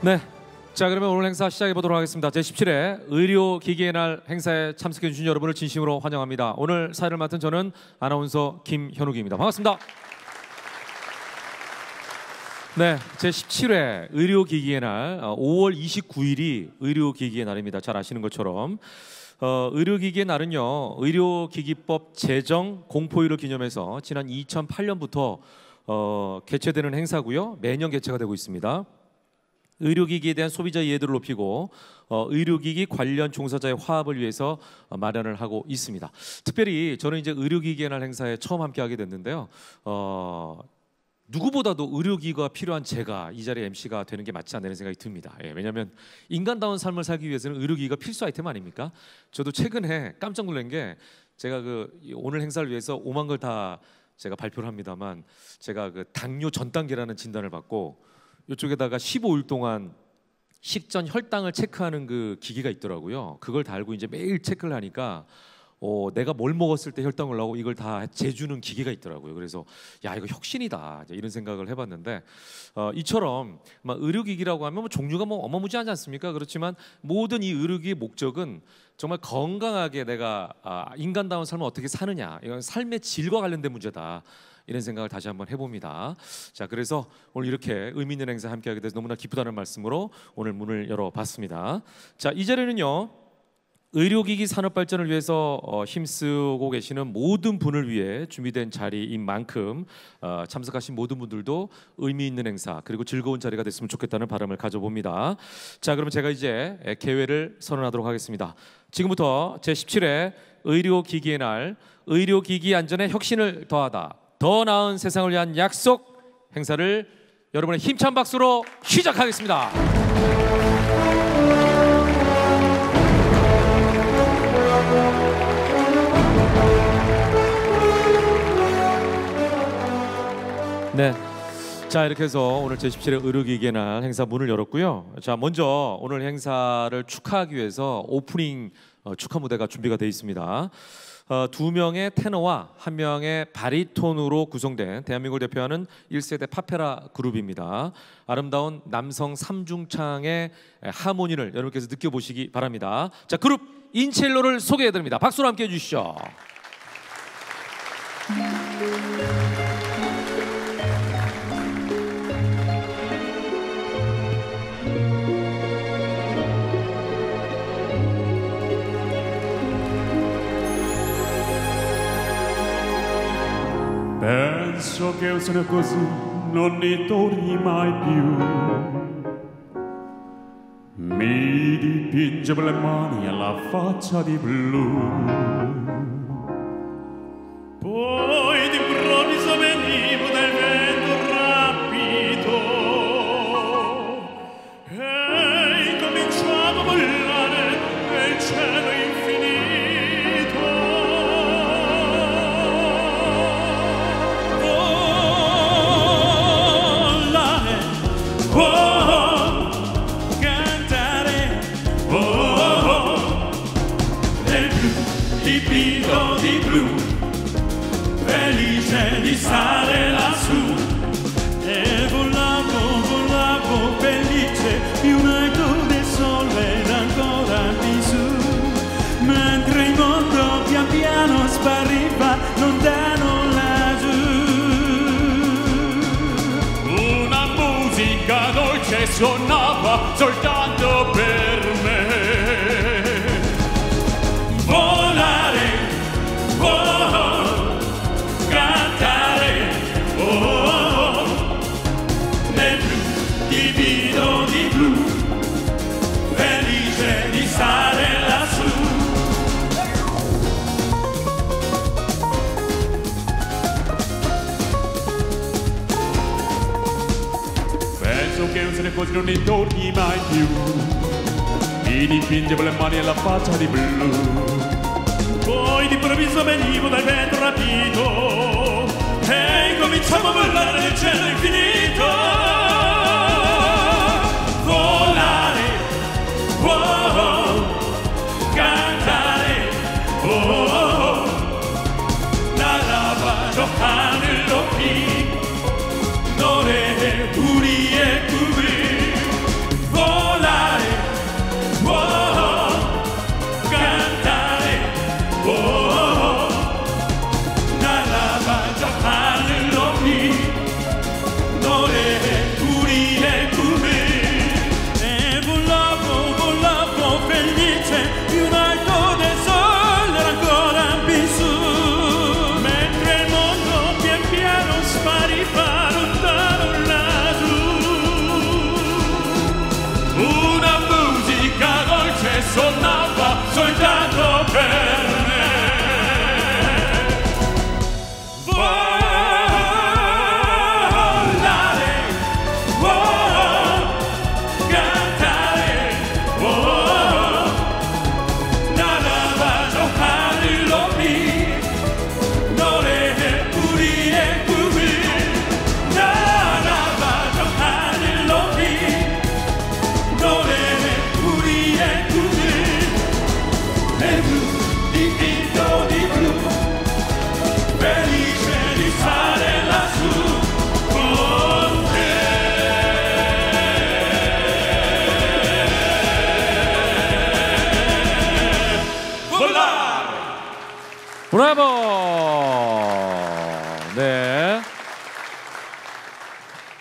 네, 자 그러면 오늘 행사 시작해 보도록 하겠습니다. 제17회 의료기기의 날 행사에 참석해 주신 여러분을 진심으로 환영합니다. 오늘 사회를 맡은 저는 아나운서 김현욱입니다. 반갑습니다. 네, 제17회 의료기기의 날 5월 29일이 의료기기의 날입니다. 잘 아시는 것처럼 의료기기의 날은요, 의료기기법 제정 공포일을 기념해서 지난 2008년부터 개최되는 행사고요. 매년 개최가 되고 있습니다. 의료기기에 대한 소비자 이해도를 높이고 의료기기 관련 종사자의 화합을 위해서 마련을 하고 있습니다. 특별히 저는 이제 의료기기의 날 행사에 처음 함께하게 됐는데요. 누구보다도 의료기기가 필요한 제가 이 자리에 MC가 되는 게 맞지 않는 생각이 듭니다. 왜냐하면 인간다운 삶을 살기 위해서는 의료기기가 필수 아이템 아닙니까? 저도 최근에 깜짝 놀란 게 제가 오늘 행사를 위해서 5만 걸 다 제가 발표를 합니다만 제가 당뇨 전 단계라는 진단을 받고 이쪽에다가 15일 동안 식전 혈당을 체크하는 그 기기가 있더라고요. 그걸 달고 이제 매일 체크를 하니까 내가 뭘 먹었을 때 혈당 올라오고 이걸 다 재주는 기계가 있더라고요. 그래서 야, 이거 혁신이다 이런 생각을 해봤는데 이처럼 의료기기라고 하면 종류가 어마무지하지 않습니까? 그렇지만 모든 이 의료기기의 목적은 정말 건강하게 내가 인간다운 삶을 어떻게 사느냐, 이건 삶의 질과 관련된 문제다. 이런 생각을 다시 한번 해봅니다. 자, 그래서 오늘 이렇게 의미 있는 행사 함께하게 돼서 너무나 기쁘다는 말씀으로 오늘 문을 열어봤습니다. 자, 이 자리는요, 의료기기 산업 발전을 위해서 힘쓰고 계시는 모든 분을 위해 준비된 자리인 만큼 참석하신 모든 분들도 의미 있는 행사 그리고 즐거운 자리가 됐으면 좋겠다는 바람을 가져봅니다. 자, 그러면 제가 이제 개회를 선언하도록 하겠습니다. 지금부터 제17회 의료기기의 날, 의료기기 안전에 혁신을 더하다, 더 나은 세상을 위한 약속 행사를 여러분의 힘찬 박수로 시작하겠습니다. 네, 자 이렇게 해서 오늘 제17회 의료기기의 날 행사 문을 열었고요. 자, 먼저 오늘 행사를 축하하기 위해서 오프닝 축하 무대가 준비가 되어 있습니다. 2명의 테너와 1명의 바리톤으로 구성된 대한민국을 대표하는 1세대 팝페라 그룹입니다. 아름다운 남성 삼중창의 하모니를 여러분께서 느껴보시기 바랍니다. 자, 그룹 인첼로를 소개해드립니다. 박수로 함께 해주시죠. Penso che essere così non ne torni mai più. Mi dipinge per le mani alla faccia di blu. Poi d'improvviso venivo dal vento rapido e incominciavo a volare nel cielo infinito. Felice di stare lassù e volavo felice più in alto del sole ed ancora di su, mentre il mondo pian piano spariva lontano laggiù. Una musica dolce suonava soltanto per me. Volare, cantare, nel blu, divido di blu, felice di stare lassù. Penso che essere così non ne torni mai più. Mi dipingevo le mani e la faccia di blu. Poi d'improvviso venivo dal vento rapido e incominciamo a volare nel cielo infinito. Volare, cantare, 나라봐 저 하늘 높이 노래해 우리의 꿈을. 날아가 저 하늘 높이 노래해 우리의 꿈을 Volavo felice di un alto del sole era ancora ambisu mentre il mondo pian piano spariva lontano lassù una musica dolce suonava soltanto per me 브라보! 네.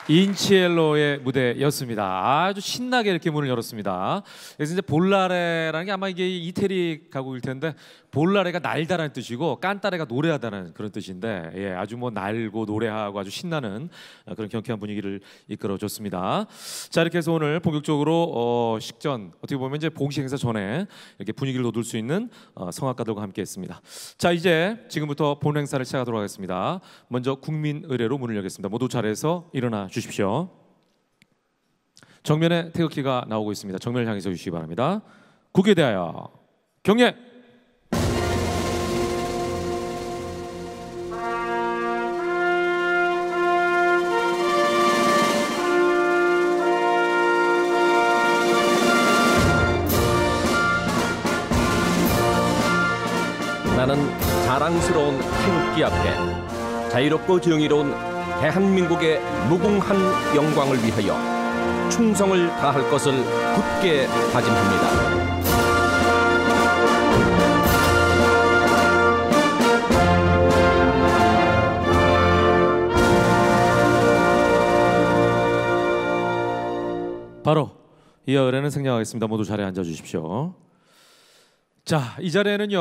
인치엘로의 무대였습니다. 아주 신나게 이렇게 문을 열었습니다. 그래서 이제 볼라레라는 게 아마 이게 이태리 가곡일 텐데 볼라레가 날다라는 뜻이고 깐따레가 노래하다는 그런 뜻인데 예, 아주 뭐 날고 노래하고 아주 신나는 그런 경쾌한 분위기를 이끌어줬습니다. 자, 이렇게 해서 오늘 본격적으로 식전 어떻게 보면 이제 봉식 행사 전에 이렇게 분위기를 돋울 수 있는 성악가들과 함께했습니다. 자, 이제 지금부터 본 행사를 시작하도록 하겠습니다. 먼저 국민 의례로 문을 열겠습니다. 모두 자리에서 일어나 주십시오. 정면에 태극기가 나오고 있습니다. 정면을 향해 서 주시기 바랍니다. 국기에 대하여 경례. 나는 자랑스러운 태극기 앞에 자유롭고 정의로운 대한민국의 무궁한 영광을 위하여 충성을 다할 것을 굳게 다짐합니다. 바로 이어 의례는 생략하겠습니다. 모두 자리에 앉아 주십시오. 자, 이 자리에는요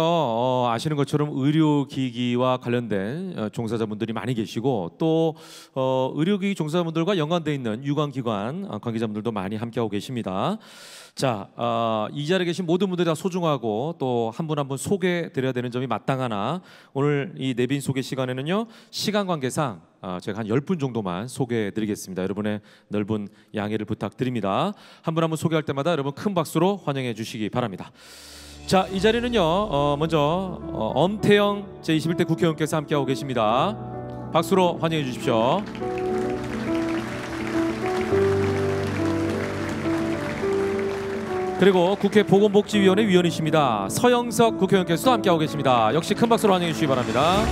아시는 것처럼 의료기기와 관련된 종사자분들이 많이 계시고 또 의료기기 종사자분들과 연관되어 있는 유관기관 관계자분들도 많이 함께하고 계십니다. 자, 이 자리에 계신 모든 분들이 다 소중하고 또 한 분 한 분 소개드려야 되는 점이 마땅하나 오늘 이 내빈 소개 시간에는요 시간 관계상 제가 한 10분 정도만 소개해드리겠습니다. 여러분의 넓은 양해를 부탁드립니다. 한 분 한 분 소개할 때마다 여러분 큰 박수로 환영해 주시기 바랍니다. 자, 이 자리는요 먼저 엄태영 제21대 국회의원께서 함께하고 계십니다. 박수로 환영해 주십시오. 그리고 국회 보건복지위원회 위원이십니다. 서영석 국회의원께서도 함께하고 계십니다. 역시 큰 박수로 환영해 주시기 바랍니다.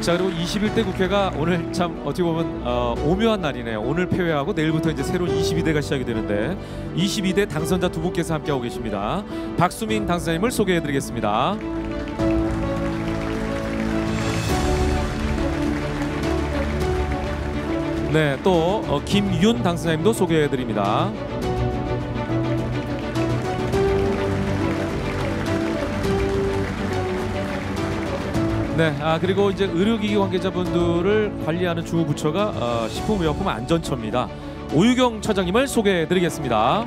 자, 그리고 21대 국회가 오늘 참 어떻게 보면 오묘한 날이네요. 오늘 폐회하고 내일부터 이제 새로운 22대가 시작이 되는데 22대 당선자 두 분께서 함께하고 계십니다. 박수민 당선자님을 소개해드리겠습니다. 네, 또 김윤 당선자님도 소개해드립니다. 네, 그리고 이제 의료기기 관계자분들을 관리하는 주무부처가 식품의약품안전처입니다. 오유경 처장님을 소개해드리겠습니다.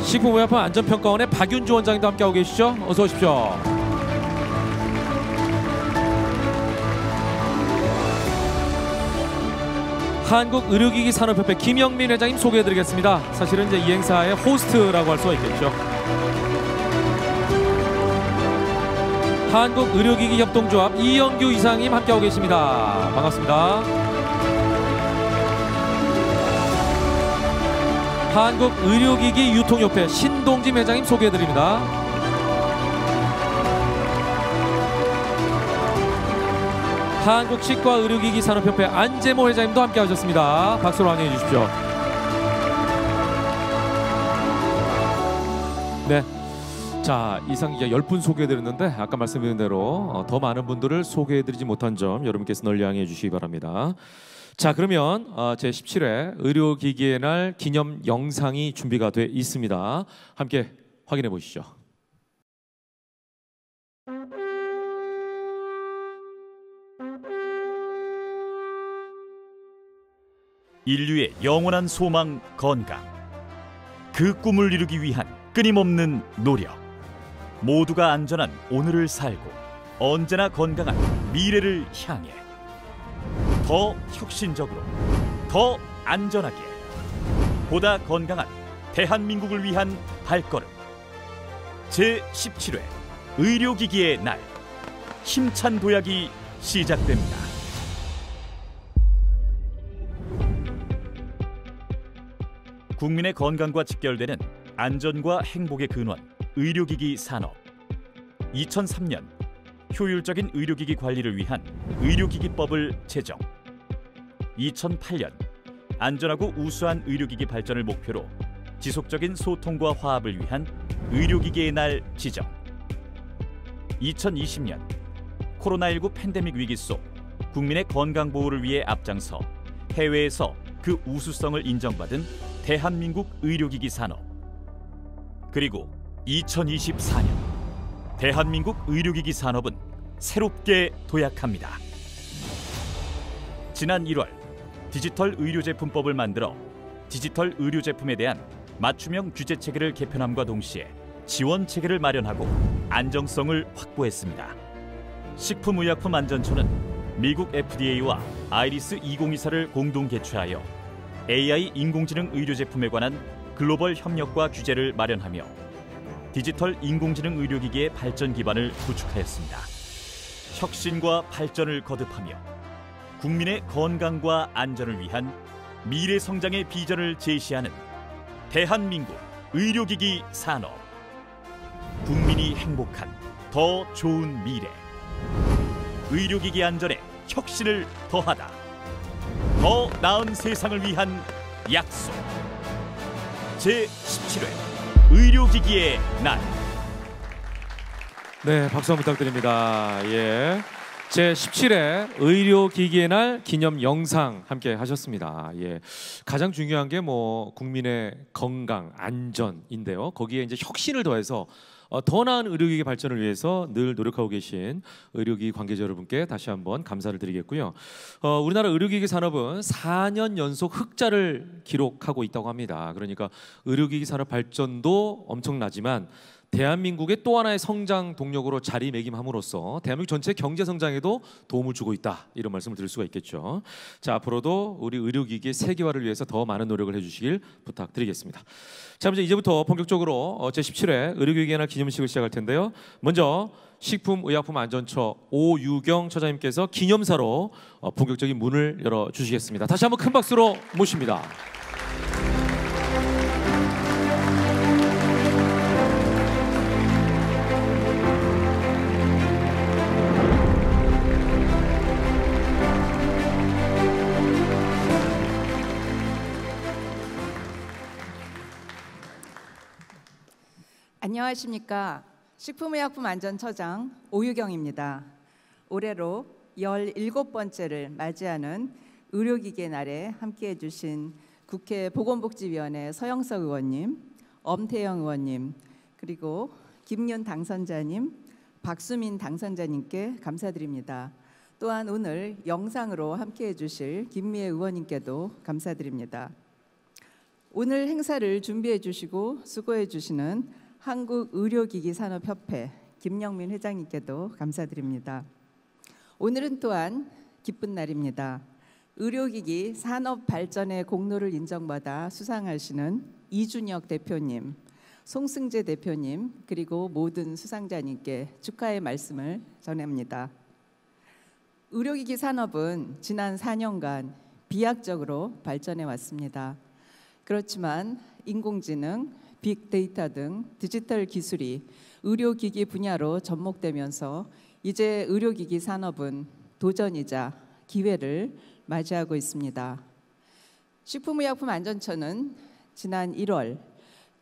식품의약품안전평가원의 박윤주 원장님도 함께하고 계시죠? 어서 오십시오. 한국의료기기산업협회 김영민 회장님 소개해드리겠습니다. 사실은 이제 이 행사의 호스트라고 할 수가 있겠죠. 한국의료기기협동조합 이영규 이사님 함께하고 계십니다. 반갑습니다. 한국의료기기유통협회 신동진 회장님 소개해드립니다. 한국치과의료기기산업협회 안재모 회장님도 함께 하셨습니다. 박수로 환영해 주십시오. 네. 자, 이상 이제 10분 소개해드렸는데 아까 말씀드린 대로 더 많은 분들을 소개해드리지 못한 점 여러분께서 널리 양해해 주시기 바랍니다. 자, 그러면 제17회 의료기기의 날 기념 영상이 준비가 돼 있습니다. 함께 확인해 보시죠. 인류의 영원한 소망 건강. 그 꿈을 이루기 위한 끊임없는 노력. 모두가 안전한 오늘을 살고 언제나 건강한 미래를 향해 더 혁신적으로, 더 안전하게, 보다 건강한 대한민국을 위한 발걸음. 제17회 의료기기의 날, 힘찬 도약이 시작됩니다. 국민의 건강과 직결되는 안전과 행복의 근원, 의료기기 산업. 2003년 효율적인 의료기기 관리를 위한 의료기기법을 제정. 2008년 안전하고 우수한 의료기기 발전을 목표로 지속적인 소통과 화합을 위한 의료기기의 날 지정. 2020년 코로나19 팬데믹 위기 속 국민의 건강 보호를 위해 앞장서 해외에서 그 우수성을 인정받은 대한민국 의료기기 산업. 그리고 2024년 대한민국 의료기기 산업은 새롭게 도약합니다. 지난 1월 디지털 의료제품법을 만들어 디지털 의료제품에 대한 맞춤형 규제 체계를 개편함과 동시에 지원 체계를 마련하고 안정성을 확보했습니다. 식품의약품안전처는 미국 FDA와 아이리스 2024를 공동 개최하여 AI 인공지능 의료제품에 관한 글로벌 협력과 규제를 마련하며 디지털 인공지능 의료기기의 발전 기반을 구축하였습니다. 혁신과 발전을 거듭하며 국민의 건강과 안전을 위한 미래 성장의 비전을 제시하는 대한민국 의료기기 산업. 국민이 행복한 더 좋은 미래. 의료기기 안전에 혁신을 더하다. 더 나은 세상을 위한 약속. 제17회 의료기기의 날. 네, 박수 한번 부탁드립니다. 예. 제17회 의료기기의 날 기념 영상 함께 하셨습니다. 예. 가장 중요한 게 뭐 국민의 건강, 안전인데요. 거기에 이제 혁신을 더해서 더 나은 의료기기 발전을 위해서 늘 노력하고 계신 의료기기 관계자 여러분께 다시 한번 감사를 드리겠고요. 우리나라 의료기기 산업은 4년 연속 흑자를 기록하고 있다고 합니다. 그러니까 의료기기 산업 발전도 엄청나지만 대한민국의 또 하나의 성장 동력으로 자리매김함으로써 대한민국 전체 경제 성장에도 도움을 주고 있다, 이런 말씀을 드릴 수가 있겠죠. 자, 앞으로도 우리 의료기기의 세계화를 위해서 더 많은 노력을 해주시길 부탁드리겠습니다. 자, 이제부터 본격적으로 제17회 의료기기의 날 기념식을 시작할 텐데요. 먼저 식품의약품안전처 오유경 처장님께서 기념사로 본격적인 문을 열어주시겠습니다. 다시 한번 큰 박수로 모십니다. 안녕하십니까. 식품의약품안전처장 오유경입니다. 올해로 17번째를 맞이하는 의료기기의 날에 함께해 주신 국회 보건복지위원회 서영석 의원님, 엄태영 의원님, 그리고 김윤 당선자님, 박수민 당선자님께 감사드립니다. 또한 오늘 영상으로 함께해 주실 김미애 의원님께도 감사드립니다. 오늘 행사를 준비해 주시고 수고해 주시는 한국의료기기산업협회 김영민 회장님께도 감사드립니다. 오늘은 또한 기쁜 날입니다. 의료기기 산업 발전의 공로를 인정받아 수상하시는 이준혁 대표님, 송승재 대표님, 그리고 모든 수상자님께 축하의 말씀을 전합니다. 의료기기 산업은 지난 4년간 비약적으로 발전해 왔습니다. 그렇지만 인공지능, 빅데이터 등 디지털 기술이 의료기기 분야로 접목되면서 이제 의료기기 산업은 도전이자 기회를 맞이하고 있습니다. 식품의약품안전처는 지난 1월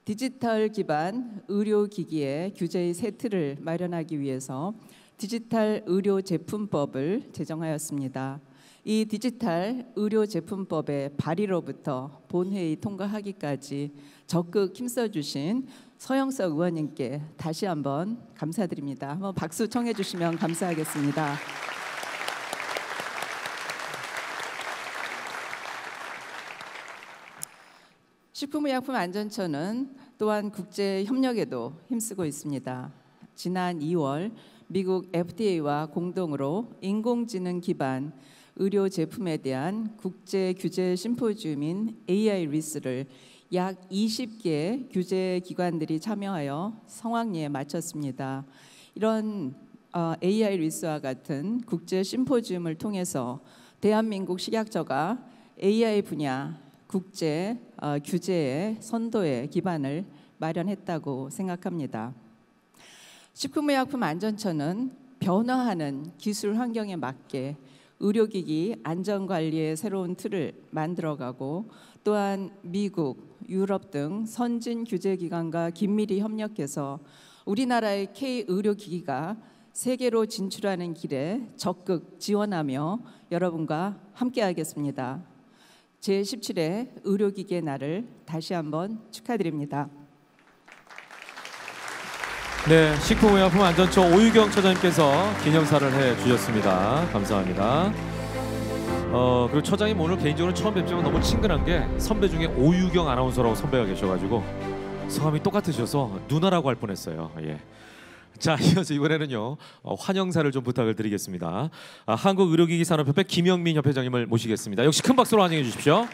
디지털 기반 의료기기의 규제의 새 틀을 마련하기 위해서 디지털 의료제품법을 제정하였습니다. 이 디지털 의료제품법의 발의로부터 본회의 통과하기까지 적극 힘써주신 서영석 의원님께 다시 한번 감사드립니다. 한번 박수 청해 주시면 감사하겠습니다. 식품의약품안전처는 또한 국제 협력에도 힘쓰고 있습니다. 지난 2월 미국 FDA와 공동으로 인공지능 기반 의료 제품에 대한 국제 규제 심포지움인 AI 리스를 약 20개 규제 기관들이 참여하여 성황리에 마쳤습니다. 이런 AI 리스와 같은 국제 심포지움을 통해서 대한민국 식약처가 AI 분야 국제 규제의 선도의 기반을 마련했다고 생각합니다. 식품의약품안전처는 변화하는 기술 환경에 맞게 의료기기 안전관리의 새로운 틀을 만들어가고 또한 미국, 유럽 등 선진 규제기관과 긴밀히 협력해서 우리나라의 K-의료기기가 세계로 진출하는 길에 적극 지원하며 여러분과 함께하겠습니다. 제17회 의료기기의 날을 다시 한번 축하드립니다. 네, 식품의약품안전처 오유경 처장님께서 기념사를 해주셨습니다. 감사합니다. 그리고 처장님 오늘 개인적으로 처음 뵙지만 너무 친근한 게 선배 중에 오유경 아나운서라고 선배가 계셔가지고 성함이 똑같으셔서 누나라고 할 뻔했어요. 예. 자, 이어서 이번에는요 환영사를 좀 부탁을 드리겠습니다. 한국의료기기산업협회 김영민 협회장님을 모시겠습니다. 역시 큰 박수로 환영해 주십시오.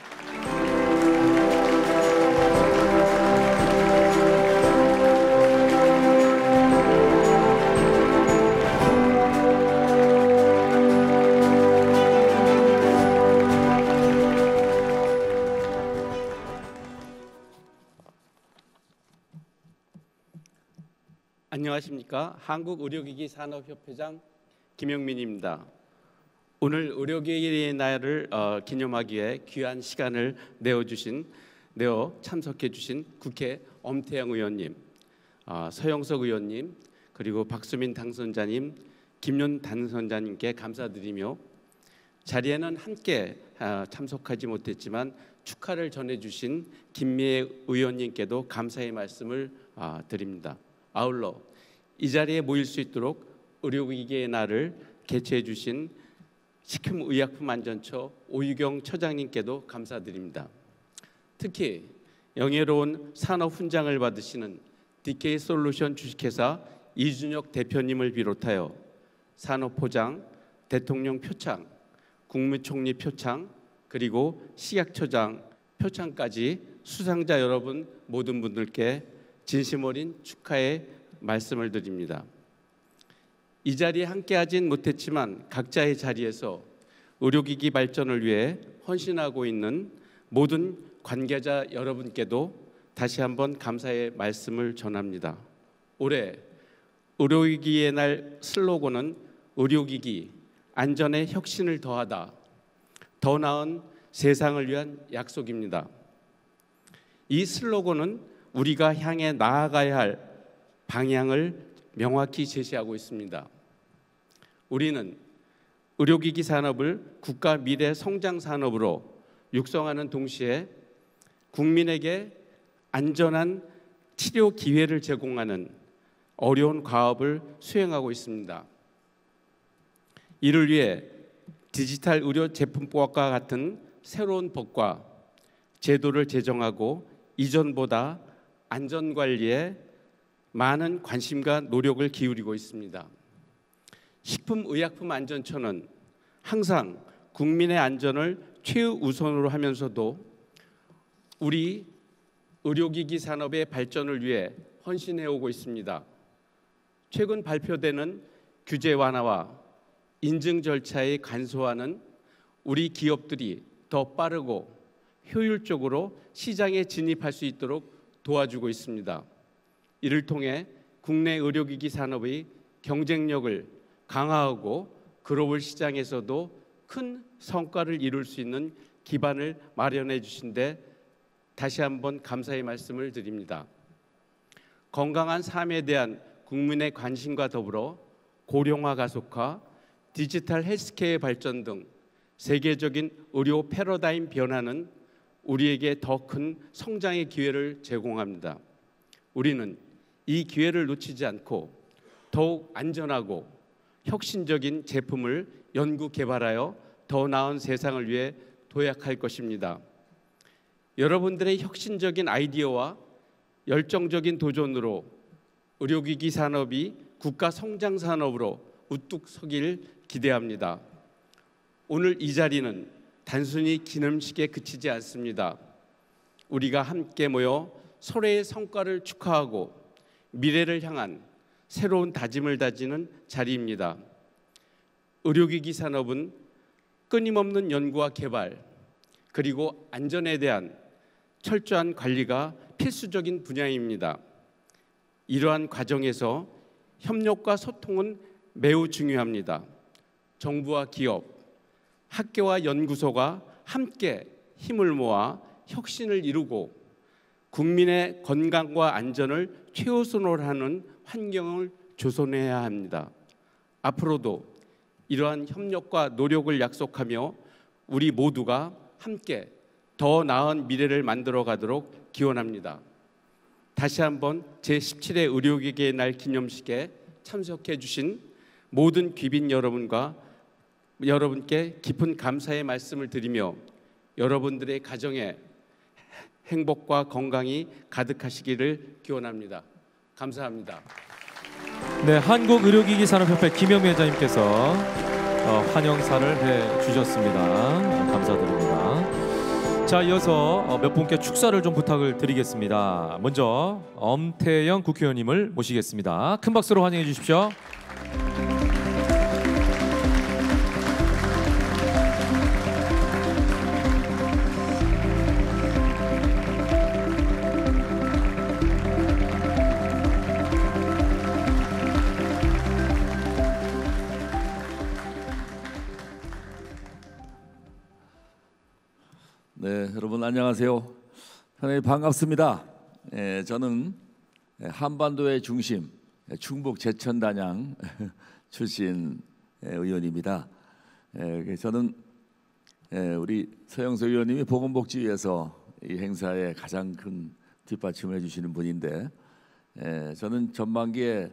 안녕하십니까. 한국의료기기산업협회장 김영민입니다. 오늘 의료기기의 날을 기념하기 위해 귀한 시간을 내어 참석해 주신 국회 엄태영 의원님, 서영석 의원님, 그리고 박수민 당선자님, 김윤 당선자님께 감사드리며 자리에는 함께 참석하지 못했지만 축하를 전해주신 김미애 의원님께도 감사의 말씀을 드립니다. 아울러 이 자리에 모일 수 있도록 의료기기의 날을 개최해 주신 식품의약품안전처 오유경 처장님께도 감사드립니다. 특히 영예로운 산업훈장을 받으시는 DK솔루션 주식회사 이준혁 대표님을 비롯하여 산업포장, 대통령 표창, 국무총리 표창, 그리고 식약처장 표창까지 수상자 여러분 모든 분들께 진심 어린 축하의 말씀을 드립니다. 이 자리에 함께하진 못했지만 각자의 자리에서 의료기기 발전을 위해 헌신하고 있는 모든 관계자 여러분께도 다시 한번 감사의 말씀을 전합니다. 올해 의료기기의 날 슬로건은 의료기기 안전에 혁신을 더하다, 더 나은 세상을 위한 약속입니다. 이 슬로건은 우리가 향해 나아가야 할 방향을 명확히 제시하고 있습니다. 우리는 의료기기 산업을 국가 미래 성장 산업으로 육성하는 동시에 국민에게 안전한 치료 기회를 제공하는 어려운 과업을 수행하고 있습니다. 이를 위해 디지털 의료 제품법과 같은 새로운 법과 제도를 제정하고 이전보다 안전관리에 많은 관심과 노력을 기울이고 있습니다. 식품의약품안전처는 항상 국민의 안전을 최우선으로 하면서도 우리 의료기기 산업의 발전을 위해 헌신해오고 있습니다. 최근 발표되는 규제 완화와 인증 절차의 간소화는 우리 기업들이 더 빠르고 효율적으로 시장에 진입할 수 있도록 도와주고 있습니다. 이를 통해 국내 의료기기 산업의 경쟁력을 강화하고 글로벌 시장에서도 큰 성과를 이룰 수 있는 기반을 마련해 주신 데 다시 한번 감사의 말씀을 드립니다. 건강한 삶에 대한 국민의 관심과 더불어 고령화 가속화, 디지털 헬스케어의 발전 등 세계적인 의료 패러다임 변화는 우리에게 더 큰 성장의 기회를 제공합니다. 우리는 이 기회를 놓치지 않고 더욱 안전하고 혁신적인 제품을 연구 개발하여 더 나은 세상을 위해 도약할 것입니다. 여러분들의 혁신적인 아이디어와 열정적인 도전으로 의료기기 산업이 국가 성장 산업으로 우뚝 서길 기대합니다. 오늘 이 자리는 단순히 기념식에 그치지 않습니다. 우리가 함께 모여 서로의 성과를 축하하고 미래를 향한 새로운 다짐을 다지는 자리입니다. 의료기기 산업은 끊임없는 연구와 개발 그리고 안전에 대한 철저한 관리가 필수적인 분야입니다. 이러한 과정에서 협력과 소통은 매우 중요합니다. 정부와 기업, 학교와 연구소가 함께 힘을 모아 혁신을 이루고 국민의 건강과 안전을 최우선으로 하는 환경을 조성해야 합니다. 앞으로도 이러한 협력과 노력을 약속하며 우리 모두가 함께 더 나은 미래를 만들어 가도록 기원합니다. 다시 한번 제17회 의료기기의 날 기념식에 참석해 주신 모든 귀빈 여러분께 깊은 감사의 말씀을 드리며 여러분들의 가정에 행복과 건강이 가득하시기를 기원합니다. 감사합니다. 네, 한국의료기기산업협회 김영미 회장님께서 환영사를 해주셨습니다. 감사드립니다. 자, 이어서 몇 분께 축사를 좀 부탁을 드리겠습니다. 먼저 엄태영 국회의원님을 모시겠습니다. 큰 박수로 환영해 주십시오. 네, 여러분 안녕하세요. 편하게 반갑습니다. 저는 한반도의 중심 충북 제천 단양 출신 의원입니다. 저는 우리 서영석 의원님이 보건복지위에서 이 행사에 가장 큰 뒷받침을 해주시는 분인데, 저는 전반기에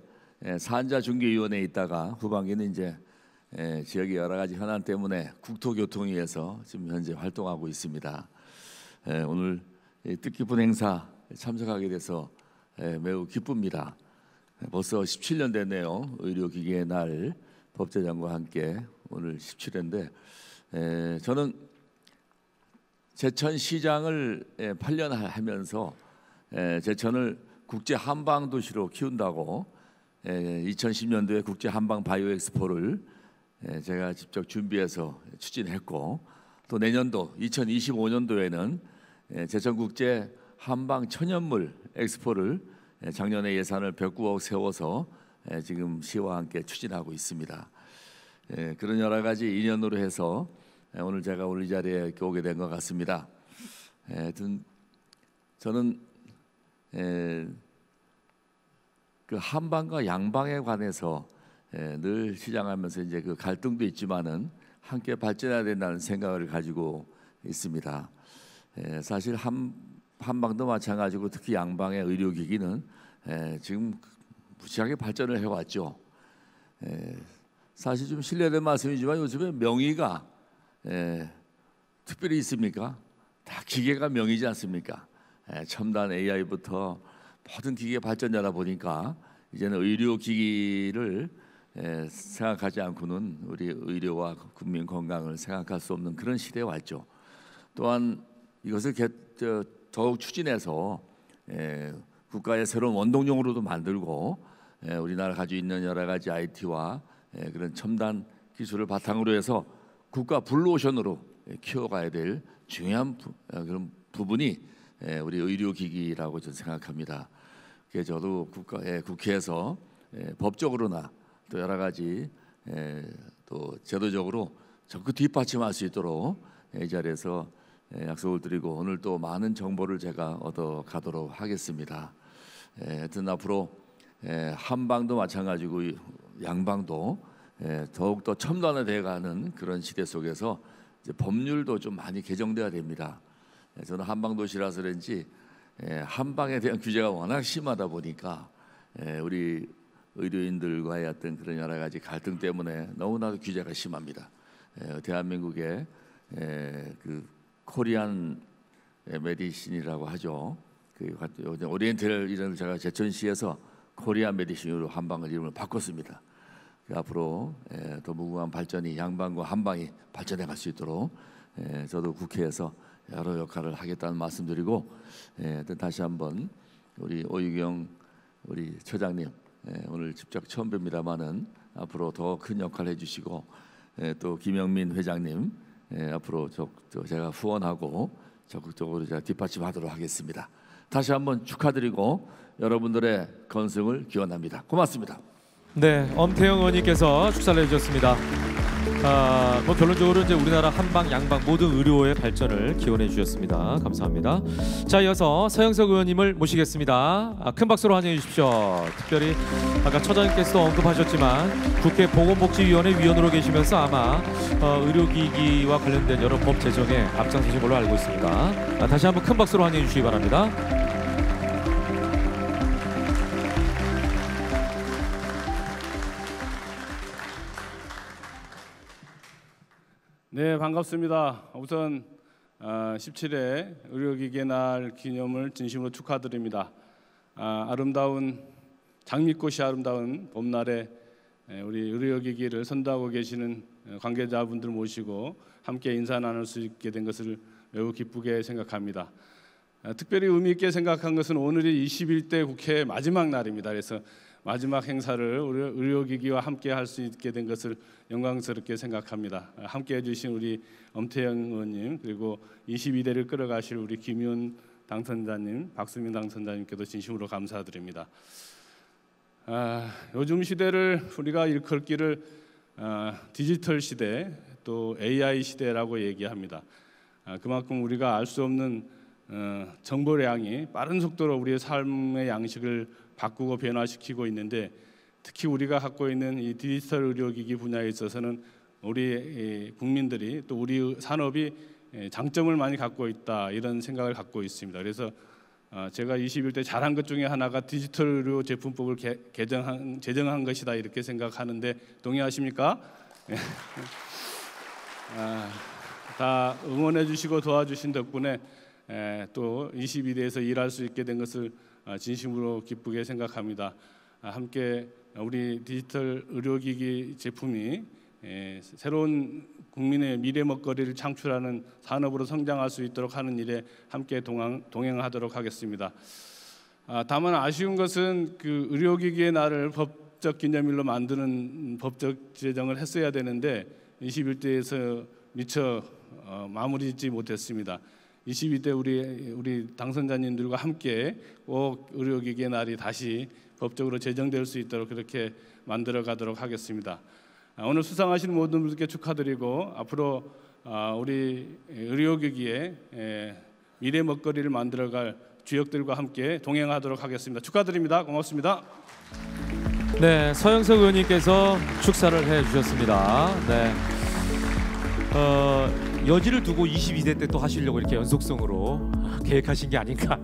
산자중개위원회에 있다가 후반기는 이제 지역의 여러 가지 현안 때문에 국토교통위에서 지금 현재 활동하고 있습니다. 오늘 뜻깊은 행사 참석하게 돼서 매우 기쁩니다. 벌써 17년 됐네요. 의료기기의 날 법제장과 함께 오늘 17회인데, 저는 제천시장을 8년 하면서 제천을 국제 한방 도시로 키운다고 2010년도에 국제 한방 바이오 엑스포를 제가 직접 준비해서 추진했고, 또 내년도 2025년도에는 제천국제 한방 천연물 엑스포를 작년에 예산을 109억 세워서 지금 시와 함께 추진하고 있습니다. 그런 여러 가지 인연으로 해서 오늘 제가 오늘 이 자리에 이렇게 오게 된 것 같습니다. 하여튼 저는 그 한방과 양방에 관해서 늘 시장하면서 이제 그 갈등도 있지만은 함께 발전해야 된다는 생각을 가지고 있습니다. 사실 한방도 마찬가지고 특히 양방의 의료기기는 지금 무지하게 발전을 해왔죠. 사실 좀 실례된 말씀이지만 요즘에 명의가 특별히 있습니까? 다 기계가 명의지 않습니까? 첨단 AI부터 모든 기계 발전하다 보니까 이제는 의료기기를 생각하지 않고는 우리 의료와 국민 건강을 생각할 수 없는 그런 시대에 왔죠. 또한 이것을 더욱 추진해서 국가의 새로운 원동력으로도 만들고 우리나라 가지고 있는 여러 가지 IT와 그런 첨단 기술을 바탕으로 해서 국가 블루오션으로 키워가야 될 중요한 그런 부분이 우리 의료기기라고 저는 생각합니다. 그래서 저도 국회에서 법적으로나 또 여러 가지 또 제도적으로 적극 뒷받침할 수 있도록 이 자리에서 약속을 드리고 오늘 또 많은 정보를 제가 얻어가도록 하겠습니다. 하여튼 앞으로 한방도 마찬가지고 양방도 더욱더 첨단화되어가는 그런 시대 속에서 이제 법률도 좀 많이 개정돼야 됩니다. 저는 한방도시라서 그런지 한방에 대한 규제가 워낙 심하다 보니까 우리 의료인들과의 어떤 그런 여러 가지 갈등 때문에 너무나도 규제가 심합니다. 대한민국의 그 코리안 메디신이라고 하죠. 그 오리엔탈 이름을 제가 제천시에서 코리안 메디신으로 한방을 이름을 바꿨습니다. 앞으로 더 무궁한 발전이 양방과 한방이 발전해 갈 수 있도록 저도 국회에서 여러 역할을 하겠다는 말씀드리고 다시 한번 우리 오유경 우리 처장님 오늘 직접 처음 뵙니다마는 앞으로 더 큰 역할을 해주시고 또 김영민 회장님 앞으로 제가 후원하고 적극적으로 제가 뒷받침하도록 하겠습니다. 다시 한번 축하드리고 여러분들의 건승을 기원합니다. 고맙습니다. 네, 엄태영 의원님께서 축사를 해주셨습니다. 뭐 결론적으로 이제 우리나라 한방, 양방 모든 의료의 발전을 기원해 주셨습니다. 감사합니다. 자, 이어서 서영석 의원님을 모시겠습니다. 큰 박수로 환영해 주십시오. 특별히 아까 처장님께서도 언급하셨지만 국회 보건복지위원회 위원으로 계시면서 아마 의료기기와 관련된 여러 법 제정에 앞장서신 걸로 알고 있습니다. 다시 한번 큰 박수로 환영해 주시기 바랍니다. 네, 반갑습니다. 우선 17회 의료기기의 날 기념을 진심으로 축하드립니다. 아름다운 장미꽃이 아름다운 봄날에 우리 의료기기를 선도하고 계시는 관계자분들 모시고 함께 인사 나눌 수 있게 된 것을 매우 기쁘게 생각합니다. 특별히 의미 있게 생각한 것은 오늘이 21대 국회 마지막 날입니다. 그래서 마지막 행사를 우리 의료기기와 함께 할 수 있게 된 것을 영광스럽게 생각합니다. 함께 해주신 우리 엄태영 의원님 그리고 22대를 끌어가실 우리 김윤 당선자님, 박수민 당선자님께도 진심으로 감사드립니다. 요즘 시대를 우리가 일컬 길을 디지털 시대 또 AI 시대라고 얘기합니다. 그만큼 우리가 알 수 없는 정보량이 빠른 속도로 우리의 삶의 양식을 바꾸고 변화시키고 있는데 특히 우리가 갖고 있는 이 디지털 의료기기 분야에 있어서는 우리 국민들이 또 우리 산업이 장점을 많이 갖고 있다 이런 생각을 갖고 있습니다. 그래서 제가 21대 잘한 것 중에 하나가 디지털 의료 제품법을 제정한 것이다 이렇게 생각하는데 동의하십니까? 다 응원해 주시고 도와주신 덕분에 또 22대에서 일할 수 있게 된 것을 진심으로 기쁘게 생각합니다. 함께 우리 디지털 의료기기 제품이 새로운 국민의 미래 먹거리를 창출하는 산업으로 성장할 수 있도록 하는 일에 함께 동행하도록 하겠습니다. 다만 아쉬운 것은 그 의료기기의 날을 법적 기념일로 만드는 법적 제정을 했어야 되는데 21대에서 미처 마무리짓지 못했습니다. 22대 우리 당선자님들과 함께 꼭 의료기기의 날이 다시 법적으로 제정될 수 있도록 그렇게 만들어 가도록 하겠습니다. 오늘 수상하신 모든 분들께 축하드리고 앞으로 우리 의료기기의 미래 먹거리를 만들어갈 주역들과 함께 동행하도록 하겠습니다. 축하드립니다. 고맙습니다. 네, 서영석 의원님께서 축사를 해주셨습니다. 네. 여지를 두고 22대 때 또 하시려고 이렇게 연속성으로 계획하신 게 아닌가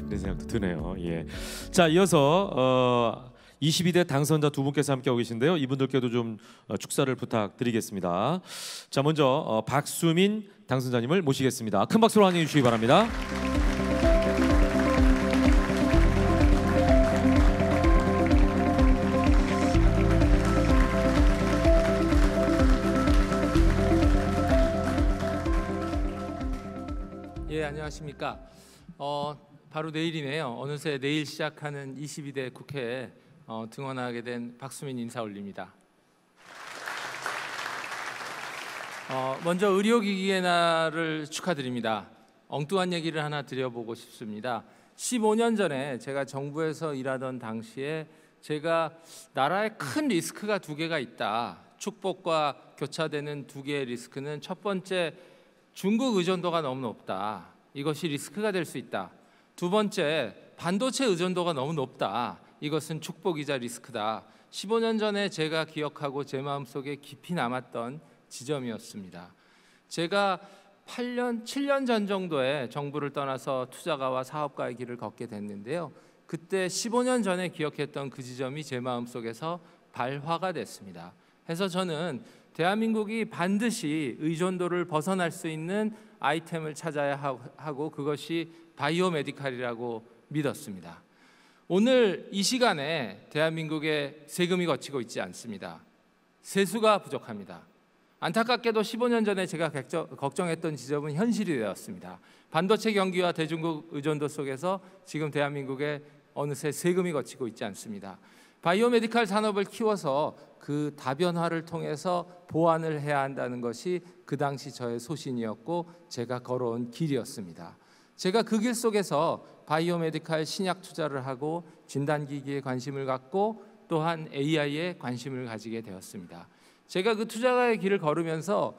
그런 생각도 드네요. 예. 자, 이어서 22대 당선자 두 분께서 함께하고 계신데요. 이분들께도 좀 축사를 부탁드리겠습니다. 자, 먼저 박수민 당선자님을 모시겠습니다. 큰 박수로 환영해 주시기 바랍니다. 예, 안녕하십니까. 바로 내일이네요. 어느새 내일 시작하는 22대 국회에 등원하게 된 박수민 인사 올립니다. 먼저 의료기기의 날을 축하드립니다. 엉뚱한 얘기를 하나 드려보고 싶습니다. 15년 전에 제가 정부에서 일하던 당시에 제가 나라에 큰 리스크가 두 개가 있다. 축복과 교차되는 두 개의 리스크는 첫 번째, 중국 의존도가 너무 높다. 이것이 리스크가 될 수 있다. 두 번째, 반도체 의존도가 너무 높다. 이것은 축복이자 리스크다. 15년 전에 제가 기억하고 제 마음속에 깊이 남았던 지점이었습니다. 제가 7년 전 정도에 정부를 떠나서 투자가와 사업가의 길을 걷게 됐는데요. 그때 15년 전에 기억했던 그 지점이 제 마음속에서 발화가 됐습니다. 해서 저는 대한민국이 반드시 의존도를 벗어날 수 있는 아이템을 찾아야 하고 그것이 바이오메디칼이라고 믿었습니다. 오늘 이 시간에 대한민국에 세금이 거치고 있지 않습니다. 세수가 부족합니다. 안타깝게도 15년 전에 제가 걱정했던 지점은 현실이 되었습니다. 반도체 경기와 대중국 의존도 속에서 지금 대한민국에 어느새 세금이 거치고 있지 않습니다. 바이오메디칼 산업을 키워서 그 다변화를 통해서 보완을 해야 한다는 것이 그 당시 저의 소신이었고 제가 걸어온 길이었습니다. 제가 그 길 속에서 바이오메디칼 신약 투자를 하고 진단기기에 관심을 갖고 또한 AI에 관심을 가지게 되었습니다. 제가 그 투자가의 길을 걸으면서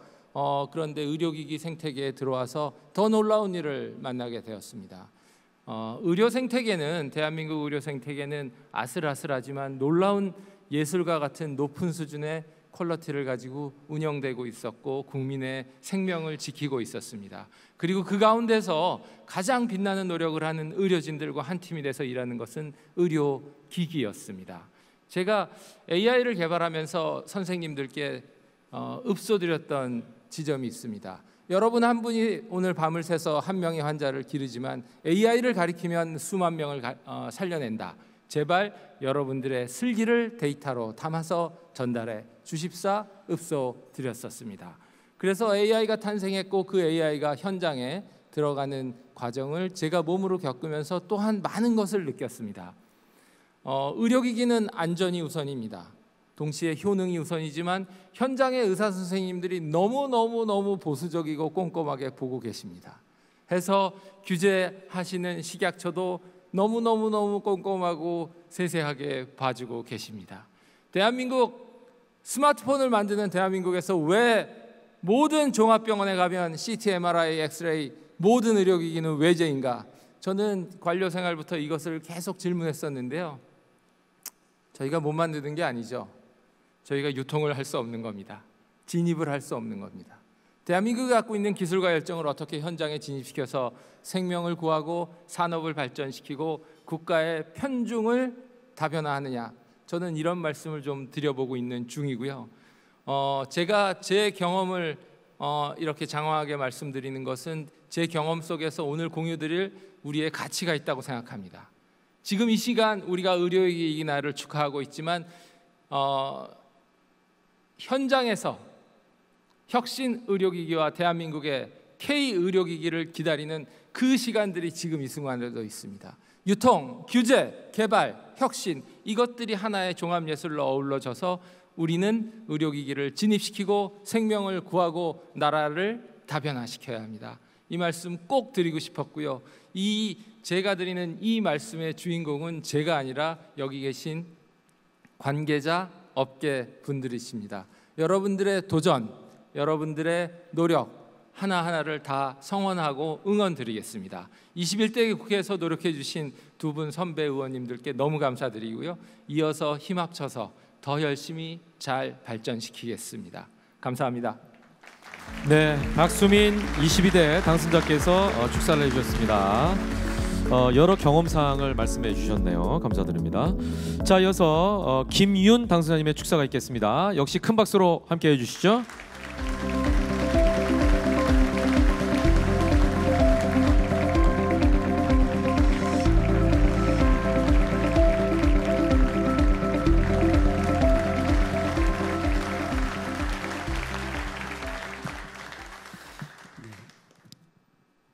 그런데 의료기기 생태계에 들어와서 더 놀라운 일을 만나게 되었습니다. 의료 생태계는, 대한민국 의료 생태계는 아슬아슬하지만 놀라운 예술과 같은 높은 수준의 퀄리티를 가지고 운영되고 있었고 국민의 생명을 지키고 있었습니다. 그리고 그 가운데서 가장 빛나는 노력을 하는 의료진들과 한 팀이 돼서 일하는 것은 의료기기였습니다. 제가 AI를 개발하면서 선생님들께 읍소드렸던 지점이 있습니다. 여러분 한 분이 오늘 밤을 새서 한 명의 환자를 기르지만 AI를 가리키면 수만 명을 살려낸다. 제발 여러분들의 슬기를 데이터로 담아서 전달해 주십사 읍소드렸었습니다. 그래서 AI가 탄생했고 그 AI가 현장에 들어가는 과정을 제가 몸으로 겪으면서 또한 많은 것을 느꼈습니다. 의료기기는 안전이 우선입니다. 동시에 효능이 우선이지만 현장의 의사 선생님들이 너무 보수적이고 꼼꼼하게 보고 계십니다. 해서 규제하시는 식약처도 너무 꼼꼼하고 세세하게 봐주고 계십니다. 대한민국 스마트폰을 만드는 대한민국에서 왜 모든 종합병원에 가면 CT, MRI, 엑스레이 모든 의료기기는 외제인가? 저는 관료 생활부터 이것을 계속 질문했었는데요. 저희가 못 만드는 게 아니죠. 저희가 유통을 할 수 없는 겁니다. 진입을 할 수 없는 겁니다. 대한민국이 갖고 있는 기술과 열정을 어떻게 현장에 진입시켜서 생명을 구하고 산업을 발전시키고 국가의 편중을 다변화하느냐, 저는 이런 말씀을 좀 드려보고 있는 중이고요. 제가 제 경험을 이렇게 장황하게 말씀드리는 것은 제 경험 속에서 오늘 공유드릴 우리의 가치가 있다고 생각합니다. 지금 이 시간 우리가 의료기기 날을 축하하고 있지만 현장에서 혁신 의료기기와 대한민국의 K-의료기기를 기다리는 그 시간들이 지금 이 순간에도 있습니다. 유통, 규제, 개발, 혁신, 이것들이 하나의 종합예술로 어우러져서 우리는 의료기기를 진입시키고 생명을 구하고 나라를 다변화시켜야 합니다. 이 말씀 꼭 드리고 싶었고요. 제가 드리는 이 말씀의 주인공은 제가 아니라 여기 계신 관계자, 업계 분들이십니다. 여러분들의 도전, 여러분들의 노력 하나하나를 다 성원하고 응원드리겠습니다. 21대 국회에서 노력해 주신 두 분 선배 의원님들께 너무 감사드리고요. 이어서 힘 합쳐서 더 열심히 잘 발전시키겠습니다. 감사합니다. 네, 박수민 22대 당선자께서 축사를 해주셨습니다. 여러 경험사항을 말씀해 주셨네요. 감사드립니다. 자, 이어서 김윤 당선자님의 축사가 있겠습니다. 역시 큰 박수로 함께해 주시죠.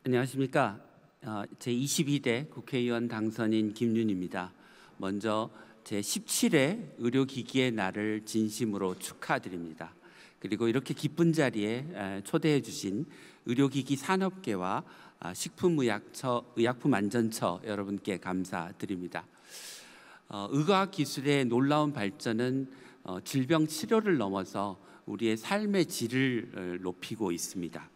안녕하십니까. 제22대 국회의원 당선인 김윤입니다. 먼저 제17회 의료기기의 날을 진심으로 축하드립니다. 그리고 이렇게 기쁜 자리에 초대해 주신 의료기기 산업계와 식품의약품안전처 여러분께 감사드립니다. 의과학 기술의 놀라운 발전은 질병 치료를 넘어서 우리의 삶의 질을 높이고 있습니다.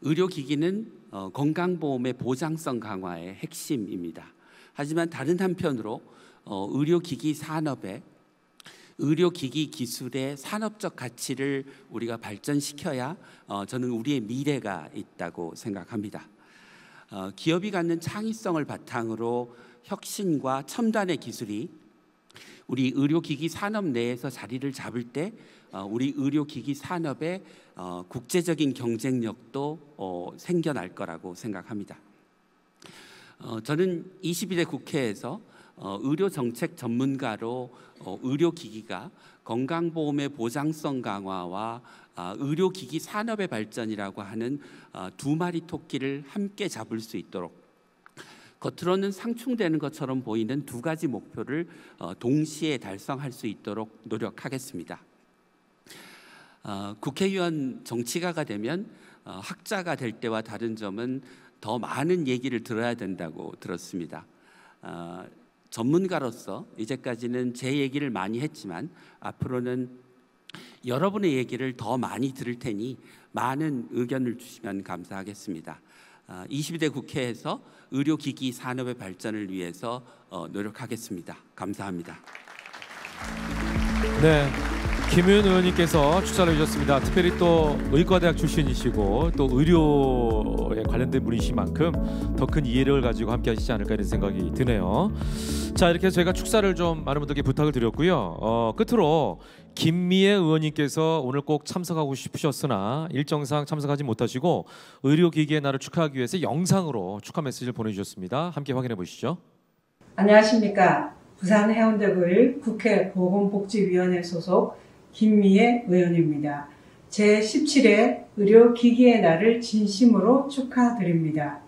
의료기기는 건강보험의 보장성 강화의 핵심입니다. 하지만 다른 한편으로 의료기기 산업에 의료기기 기술의 산업적 가치를 우리가 발전시켜야 저는 우리의 미래가 있다고 생각합니다. 기업이 갖는 창의성을 바탕으로 혁신과 첨단의 기술이 우리 의료기기 산업 내에서 자리를 잡을 때 우리 의료기기 산업의 국제적인 경쟁력도 생겨날 거라고 생각합니다. 저는 22대 국회에서 의료정책 전문가로 의료기기가 건강보험의 보장성 강화와 의료기기 산업의 발전이라고 하는 두 마리 토끼를 함께 잡을 수 있도록 겉으로는 상충되는 것처럼 보이는 두 가지 목표를 동시에 달성할 수 있도록 노력하겠습니다. 국회의원 정치가가 되면 학자가 될 때와 다른 점은 더 많은 얘기를 들어야 된다고 들었습니다. 전문가로서 이제까지는 제 얘기를 많이 했지만 앞으로는 여러분의 얘기를 더 많이 들을 테니 많은 의견을 주시면 감사하겠습니다. 22대 국회에서 의료기기 산업의 발전을 위해서 노력하겠습니다. 감사합니다. 네, 김의원 의원님께서 축사를 해주셨습니다. 특별히 또 의과대학 출신이시고 또 의료에 관련된 분이신 만큼 더 큰 이해를 가지고 함께 하시지 않을까 이런 생각이 드네요. 자, 이렇게 저희가 축사를 좀 많은 분들께 부탁을 드렸고요. 끝으로 김미애 의원님께서 오늘 꼭 참석하고 싶으셨으나 일정상 참석하지 못하시고 의료기기의 날을 축하하기 위해서 영상으로 축하 메시지를 보내주셨습니다. 함께 확인해 보시죠. 안녕하십니까. 부산 해운대구의 국회 보건복지위원회 소속 김미애 의원입니다. 제17회 의료기기의 날을 진심으로 축하드립니다.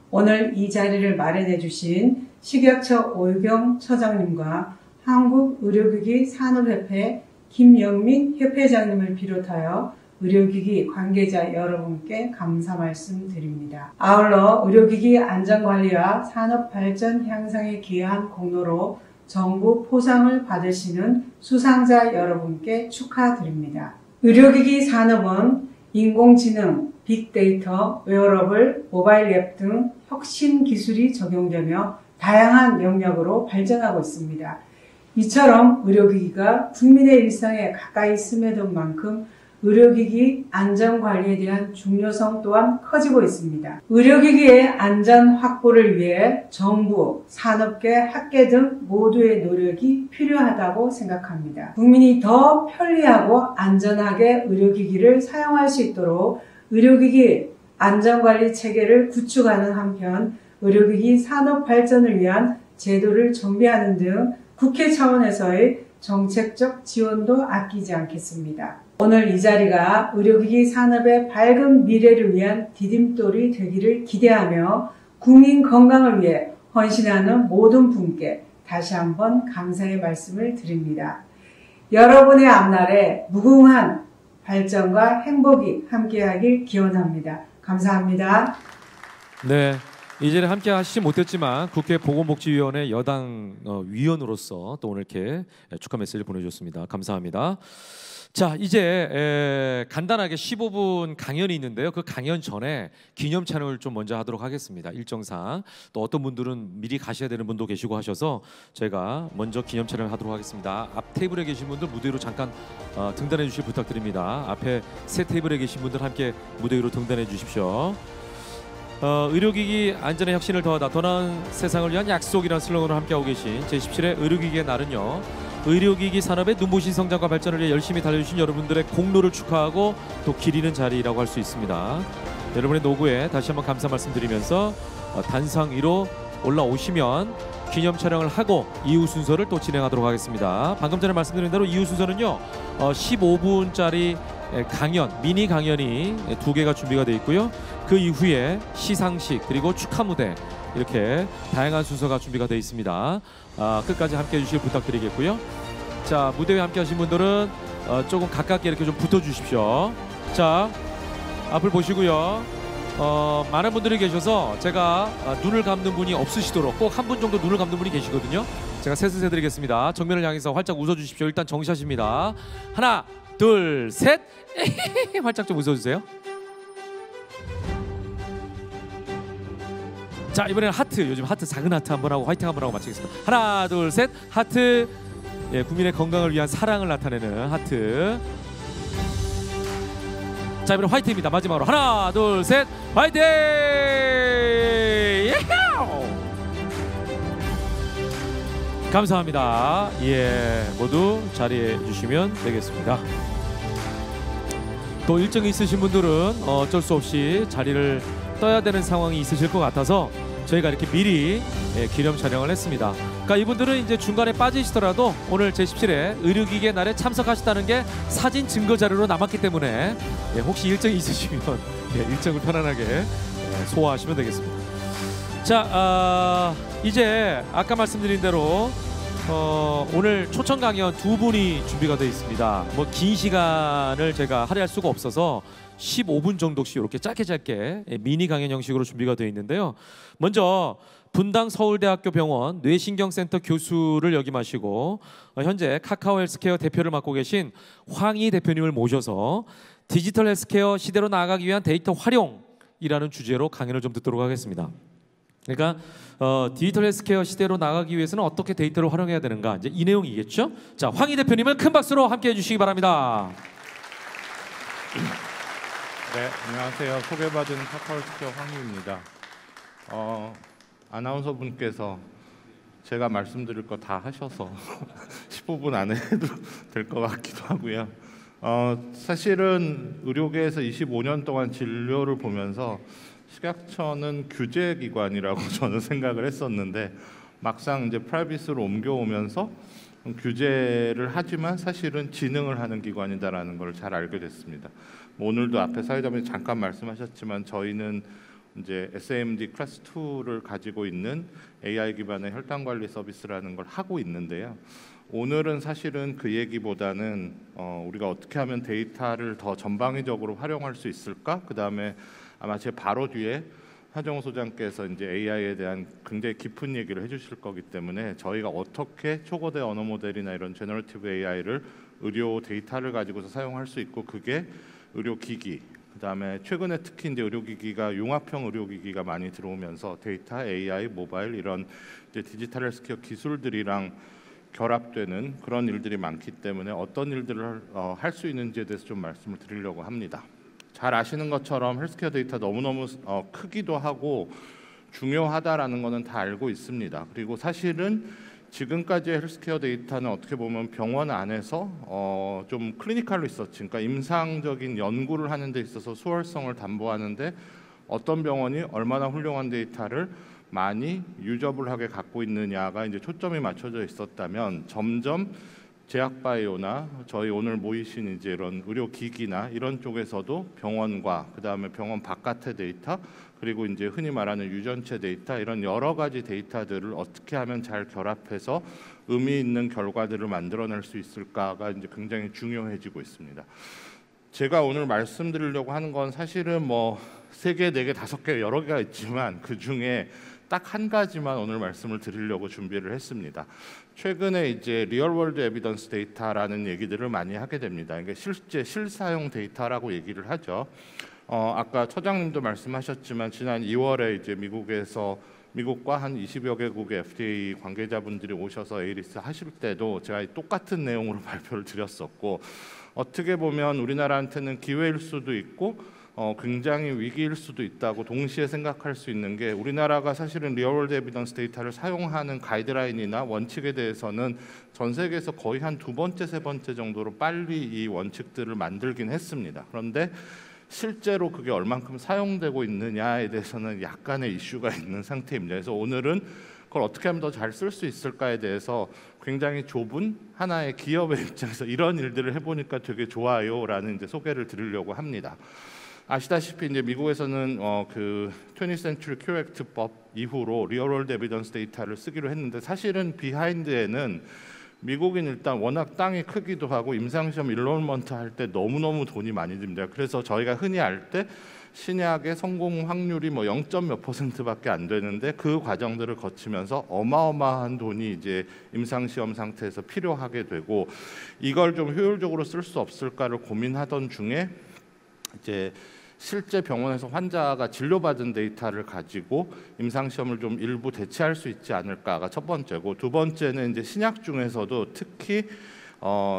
오늘 이 자리를 마련해 주신 식약처 오유경 처장님과 한국의료기기 산업협회 김영민 협회장님을 비롯하여 의료기기 관계자 여러분께 감사 말씀드립니다. 아울러 의료기기 안전관리와 산업발전 향상에 기여한 공로로 정부 포상을 받으시는 수상자 여러분께 축하드립니다. 의료기기 산업은 인공지능, 빅데이터, 웨어러블, 모바일 앱 등 혁신 기술이 적용되며 다양한 영역으로 발전하고 있습니다. 이처럼 의료기기가 국민의 일상에 가까이 스며든 만큼 의료기기 안전관리에 대한 중요성 또한 커지고 있습니다. 의료기기의 안전 확보를 위해 정부, 산업계, 학계 등 모두의 노력이 필요하다고 생각합니다. 국민이 더 편리하고 안전하게 의료기기를 사용할 수 있도록 의료기기 안전관리 체계를 구축하는 한편 의료기기 산업 발전을 위한 제도를 정비하는 등 국회 차원에서의 정책적 지원도 아끼지 않겠습니다. 오늘 이 자리가 의료기기 산업의 밝은 미래를 위한 디딤돌이 되기를 기대하며 국민 건강을 위해 헌신하는 모든 분께 다시 한번 감사의 말씀을 드립니다. 여러분의 앞날에 무궁한 발전과 행복이 함께하길 기원합니다. 감사합니다. 네, 이 자리에 함께 하시지 못했지만 국회 보건복지위원회 여당 위원으로서 또 오늘 이렇게 축하 메시지를 보내주셨습니다. 감사합니다. 자, 이제 간단하게 15분 강연이 있는데요. 그 강연 전에 기념 촬영을 좀 먼저 하도록 하겠습니다. 일정상 또 어떤 분들은 미리 가셔야 되는 분도 계시고 하셔서 저희가 먼저 기념 촬영을 하도록 하겠습니다. 앞 테이블에 계신 분들 무대 위로 잠깐 등단해 주실 부탁드립니다. 앞에 세 테이블에 계신 분들 함께 무대 위로 등단해 주십시오. 의료기기 안전의 혁신을 더하다 더 나은 세상을 위한 약속이라는 슬로건으로 함께하고 계신 제17회 의료기기의 날은요, 의료기기 산업의 눈부신 성장과 발전을 위해 열심히 달려주신 여러분들의 공로를 축하하고 또 기리는 자리라고 할 수 있습니다. 여러분의 노고에 다시 한번 감사 말씀드리면서 단상 위로 올라오시면 기념 촬영을 하고 이후 순서를 또 진행하도록 하겠습니다. 방금 전에 말씀드린 대로 이후 순서는요 15분짜리 강연, 미니 강연이 2개가 준비가 되어 있고요. 그 이후에 시상식 그리고 축하 무대 이렇게 다양한 순서가 준비가 되어 있습니다. 끝까지 함께해 주시길 부탁드리겠고요. 자, 무대 위에 함께 하신 분들은 조금 가깝게 이렇게 좀 붙어 주십시오. 자, 앞을 보시고요. 많은 분들이 계셔서 제가 눈을 감는 분이 없으시도록 꼭 한 분 정도 눈을 감는 분이 계시거든요. 제가 셋을 세드리겠습니다. 정면을 향해서 활짝 웃어 주십시오. 일단 정시하십니다. 하나, 둘, 셋. 활짝 좀 웃어주세요. 자, 이번에는 하트. 요즘 하트, 작은 하트 한번 하고 화이팅 한번 하고 마치겠습니다. 하나, 둘, 셋. 하트. 예, 국민의 건강을 위한 사랑을 나타내는 하트. 자, 이번엔 화이팅입니다. 마지막으로 하나, 둘, 셋. 화이팅! 감사합니다. 예, 모두 자리해 주시면 되겠습니다. 또 일정이 있으신 분들은 어쩔 수 없이 자리를 떠야 되는 상황이 있으실 것 같아서 저희가 이렇게 미리 기념 촬영을 했습니다. 그러니까 이분들은 이제 중간에 빠지시더라도 오늘 제17회 의료기기의 날에 참석하셨다는 게 사진 증거 자료로 남았기 때문에 혹시 일정이 있으시면 일정을 편안하게 소화하시면 되겠습니다. 자, 이제 아까 말씀드린 대로 오늘 초청 강연 두 분이 준비가 되어 있습니다. 뭐 긴 시간을 제가 할애할 수가 없어서 15분 정도씩 이렇게 짧게 미니 강연 형식으로 준비가 되어 있는데요. 먼저 분당 서울대학교 병원 뇌신경센터 교수를 역임하시고 현재 카카오 헬스케어 대표를 맡고 계신 황희 대표님을 모셔서 디지털 헬스케어 시대로 나아가기 위한 데이터 활용이라는 주제로 강연을 좀 듣도록 하겠습니다. 그러니까 디지털 헬스케어 시대로 나가기 위해서는 어떻게 데이터를 활용해야 되는가, 이제 이 내용이겠죠. 자, 황희 대표님을 큰 박수로 함께해 주시기 바랍니다. 네, 안녕하세요. 소개받은 카카오 헬스케어 황희입니다. 아나운서 분께서 제가 말씀드릴 거 다 하셔서 15분 안에 해도 될 것 같기도 하고요. 사실은 의료계에서 25년 동안 진료를 보면서 식약처는 규제기관이라고 저는 생각을 했었는데 막상 이제 프라이빗으로 옮겨오면서 규제를 하지만 사실은 지능을 하는 기관이다라는 걸 잘 알게 됐습니다. 오늘도 앞에 사회자분이 잠깐 말씀하셨지만 저희는 이제 SAMD 클래스 2를 가지고 있는 AI 기반의 혈당 관리 서비스라는 걸 하고 있는데요. 오늘은 사실은 그 얘기보다는 우리가 어떻게 하면 데이터를 더 전방위적으로 활용할 수 있을까? 그 다음에 아마 제 바로 뒤에 하정우 소장께서 이제 AI에 대한 굉장히 깊은 얘기를 해주실 거기 때문에 저희가 어떻게 초거대 언어 모델이나 이런 제너러티브 AI를 의료 데이터를 가지고서 사용할 수 있고 그게 의료기기, 그다음에 최근에 특히 이제 의료기기가 융합형 의료기기가 많이 들어오면서 데이터, AI, 모바일 이런 이제 디지털 헬스케어 기술들이랑 결합되는 그런 일들이 많기 때문에 어떤 일들을 할 수 있는지에 대해서 좀 말씀을 드리려고 합니다. 잘 아시는 것처럼 헬스케어 데이터 너무너무 크기도 하고 중요하다라는 거는 다 알고 있습니다. 그리고 사실은 지금까지의 헬스케어 데이터는 어떻게 보면 병원 안에서 좀 클리니컬 리서치, 그러니까 임상적인 연구를 하는 데 있어서 수월성을 담보하는데 어떤 병원이 얼마나 훌륭한 데이터를 많이 유저블하게 갖고 있느냐가 이제 초점이 맞춰져 있었다면 점점 제약바이오나 저희 오늘 모이신 이제 이런 의료기기나 이런 쪽에서도 병원과 그 다음에 병원 바깥의 데이터 그리고 이제 흔히 말하는 유전체 데이터 이런 여러 가지 데이터들을 어떻게 하면 잘 결합해서 의미 있는 결과들을 만들어낼 수 있을까가 이제 굉장히 중요해지고 있습니다. 제가 오늘 말씀드리려고 하는 건 사실은 뭐 3개, 4개, 5개 여러 개가 있지만 그 중에 딱 한 가지만 오늘 말씀을 드리려고 준비를 했습니다. 최근에 이제 리얼월드 에비던스 데이터라는 얘기들을 많이 하게 됩니다. 이게 실제 실사용 데이터라고 얘기를 하죠. 아까 처장님도 말씀하셨지만 지난 2월에 이제 미국과 한 20여 개국의 FDA 관계자분들이 오셔서 에이리스 하실 때도 제가 똑같은 내용으로 발표를 드렸었고 어떻게 보면 우리나라한테는 기회일 수도 있고 굉장히 위기일 수도 있다고 동시에 생각할 수 있는 게 우리나라가 사실은 리얼월드 에비던스 데이터를 사용하는 가이드라인이나 원칙에 대해서는 전 세계에서 거의 한 2번째, 3번째 정도로 빨리 이 원칙들을 만들긴 했습니다. 그런데 실제로 그게 얼만큼 사용되고 있느냐에 대해서는 약간의 이슈가 있는 상태입니다. 그래서 오늘은 그걸 어떻게 하면 더 잘 쓸 수 있을까에 대해서 굉장히 좁은 하나의 기업의 입장에서 이런 일들을 해보니까 되게 좋아요라는 이제 소개를 드리려고 합니다. 아시다시피 이제 미국에서는 그 20th Century Cure Act법 이후로 리얼월드 에비던스 데이터를 쓰기로 했는데 사실은 비하인드에는 미국인 일단 워낙 땅이 크기도 하고 임상시험 인롤먼트 할 때 너무너무 돈이 많이 듭니다. 그래서 저희가 흔히 알 때 신약의 성공 확률이 뭐 0.몇 %밖에 안 되는데 그 과정들을 거치면서 어마어마한 돈이 이제 임상 시험 상태에서 필요하게 되고 이걸 좀 효율적으로 쓸 수 없을까를 고민하던 중에 이제 실제 병원에서 환자가 진료받은 데이터를 가지고 임상 시험을 좀 일부 대체할 수 있지 않을까가 첫 번째고, 두 번째는 이제 신약 중에서도 특히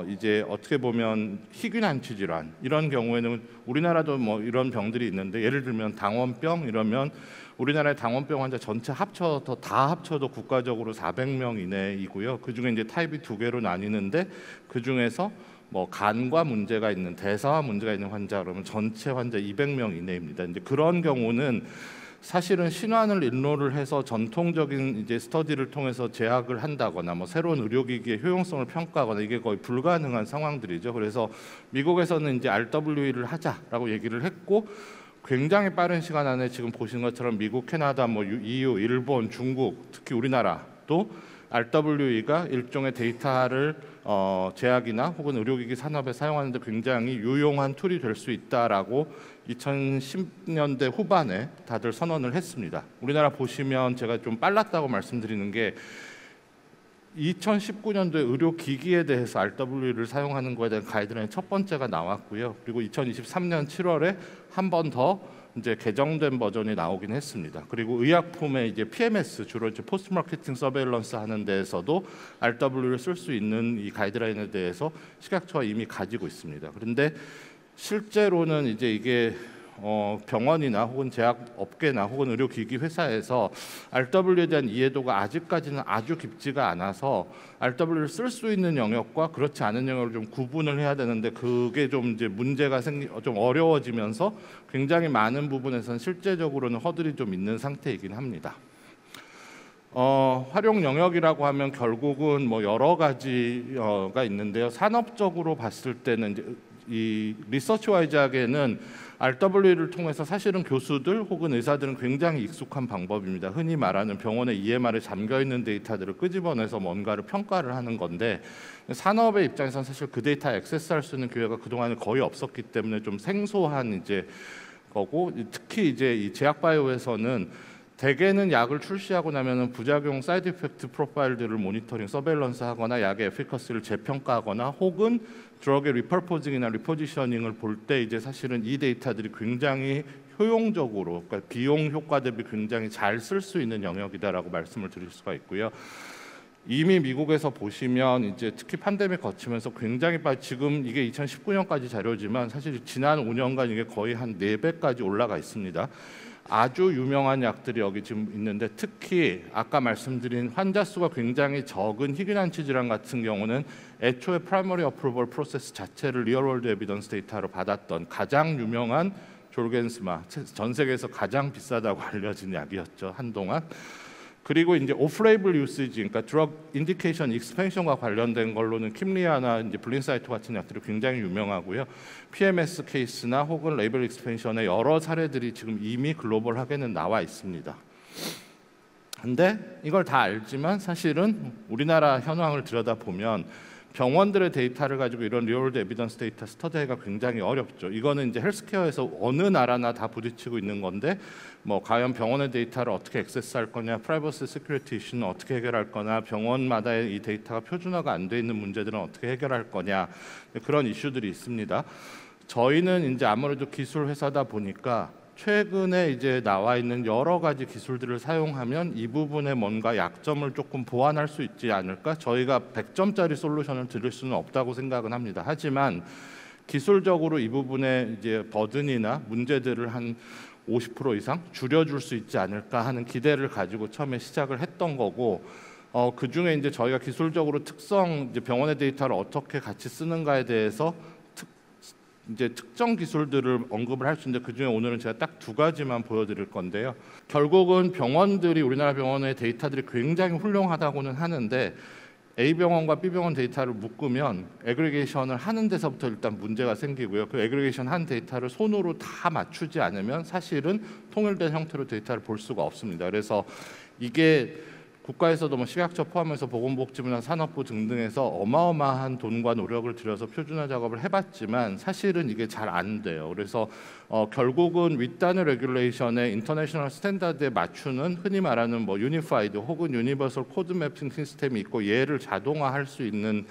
이제 어떻게 보면 희귀 난치 질환 이런 경우에는 우리나라도 뭐 이런 병들이 있는데, 예를 들면 당원병 이러면 우리나라의 당원병 환자 전체 합쳐서 다 합쳐도 국가적으로 400명 이내이고요. 그 중에 이제 타입이 2개로 나뉘는데 그 중에서 뭐 간과 문제가 있는, 대사와 문제가 있는 환자 그러면 전체 환자 200명 이내입니다. 이제 그런 경우는 사실은 신환을 인로를 해서 전통적인 이제 스터디를 통해서 제약을 한다거나 뭐 새로운 의료기기의 효용성을 평가하거나 이게 거의 불가능한 상황들이죠. 그래서 미국에서는 이제 RWE를 하자라고 얘기를 했고, 굉장히 빠른 시간 안에 지금 보신 것처럼 미국, 캐나다, 뭐 EU, 일본, 중국, 특히 우리나라도 RWE가 일종의 데이터를 제약이나 혹은 의료기기 산업에 사용하는 데 굉장히 유용한 툴이 될 수 있다라고 2010년대 후반에 다들 선언을 했습니다. 우리나라 보시면 제가 좀 빨랐다고 말씀드리는 게 2019년도에 의료기기에 대해서 RWE를 사용하는 것에 대한 가이드라인 첫 번째가 나왔고요. 그리고 2023년 7월에 한 번 더 이제 개정된 버전이 나오긴 했습니다. 그리고 의약품의 이제 PMS, 주로 이제 포스트 마케팅 서베일런스 하는 데에서도 RWE를 쓸 수 있는 이 가이드라인에 대해서 식약처가 이미 가지고 있습니다. 그런데 실제로는 이제 이게 병원이나 혹은 제약업계나 혹은 의료기기 회사에서 RWE에 대한 이해도가 아직까지는 아주 깊지가 않아서 RWE를 쓸 수 있는 영역과 그렇지 않은 영역을 좀 구분을 해야 되는데, 그게 좀 이제 문제가 좀 어려워지면서 굉장히 많은 부분에서는 실제적으로는 허들이 좀 있는 상태이긴 합니다. 활용 영역이라고 하면 결국은 뭐 여러 가지가 있는데요. 산업적으로 봤을 때는 이제 이 리서치 와이즈하게는 RWE를 통해서 사실은 교수들 혹은 의사들은 굉장히 익숙한 방법입니다. 흔히 말하는 병원의 EMR에 잠겨있는 데이터들을 끄집어내서 뭔가를 평가를 하는 건데, 산업의 입장에서는 사실 그 데이터 액세스할 수 있는 기회가 그동안에 거의 없었기 때문에 좀 생소한 이제 거고, 특히 이제 이 제약바이오에서는 대개는 약을 출시하고 나면은 부작용 사이드 이펙트 프로파일들을 모니터링, 서베일런스 하거나 약의 에피커시를 재평가하거나 혹은 드럭의 리퍼포징이나 리포지셔닝을 볼 때 이제 사실은 이 데이터들이 굉장히 효용적으로, 그러니까 비용 효과 대비 굉장히 잘 쓸 수 있는 영역이다라고 말씀을 드릴 수가 있고요. 이미 미국에서 보시면 이제 특히 팬데믹 거치면서 굉장히 지금 이게 2019년까지 자료지만 사실 지난 5년간 이게 거의 한 4배까지 올라가 있습니다. 아주 유명한 약들이 여기 지금 있는데, 특히 아까 말씀드린 환자 수가 굉장히 적은 희귀난치 질환 같은 경우는 애초에 프라이머리 어프로벌 프로세스 자체를 리얼월드 에비던스 데이터로 받았던 가장 유명한 졸겐스마, 전 세계에서 가장 비싸다고 알려진 약이었죠, 한동안. 그리고 이제 오프레이블 유시지, 그러니까 드럭 인디케이션 익스펜션과 관련된 걸로는 킴리아나 이제 블린사이토 같은 약들이 굉장히 유명하고요. PMS 케이스나 혹은 레이블 익스펜션의 여러 사례들이 지금 이미 글로벌하게는 나와 있습니다. 근데 이걸 다 알지만 사실은 우리나라 현황을 들여다보면 병원들의 데이터를 가지고 이런 리얼월드 에비던스 데이터 스터디가 굉장히 어렵죠. 이거는 이제 헬스케어에서 어느 나라나 다 부딪히고 있는 건데, 뭐 과연 병원의 데이터를 어떻게 액세스할 거냐, 프라이버시 시큐리티 이슈는 어떻게 해결할 거냐, 병원마다의 이 데이터가 표준화가 안 돼 있는 문제들은 어떻게 해결할 거냐, 그런 이슈들이 있습니다. 저희는 이제 아무래도 기술 회사다 보니까 최근에 이제 나와 있는 여러 가지 기술들을 사용하면 이 부분에 뭔가 약점을 조금 보완할 수 있지 않을까? 저희가 100점짜리 솔루션을 드릴 수는 없다고 생각은 합니다. 하지만 기술적으로 이 부분에 이제 버든이나 문제들을 한 50% 이상 줄여줄 수 있지 않을까 하는 기대를 가지고 처음에 시작을 했던 거고, 그 중에 이제 저희가 기술적으로 특성, 이제 병원의 데이터를 어떻게 같이 쓰는가에 대해서 이제 특정 기술들을 언급을 할 수 있는데, 그 중에 오늘은 제가 딱 2가지만 보여드릴 건데요. 결국은 병원들이, 우리나라 병원의 데이터들이 굉장히 훌륭하다고는 하는데 A병원과 B병원 데이터를 묶으면 애그리게이션을 하는 데서부터 일단 문제가 생기고요. 그 애그리게이션 한 데이터를 손으로 다 맞추지 않으면 사실은 통일된 형태로 데이터를 볼 수가 없습니다. 그래서 이게 국가에서도 뭐 식약처 포함해서 보건복지부나 산업부 등등에서 어마어마한 돈과 노력을 들여서 표준화 작업을 해봤지만 사실은 이게 잘 안 돼요. 그래서 결국은 윗단의 레귤레이션의 인터내셔널 스탠다드에 맞추는 흔히 말하는 뭐 유니파이드 혹은 유니버설 코드 매핑 시스템이 있고 얘를 자동화할 수 있는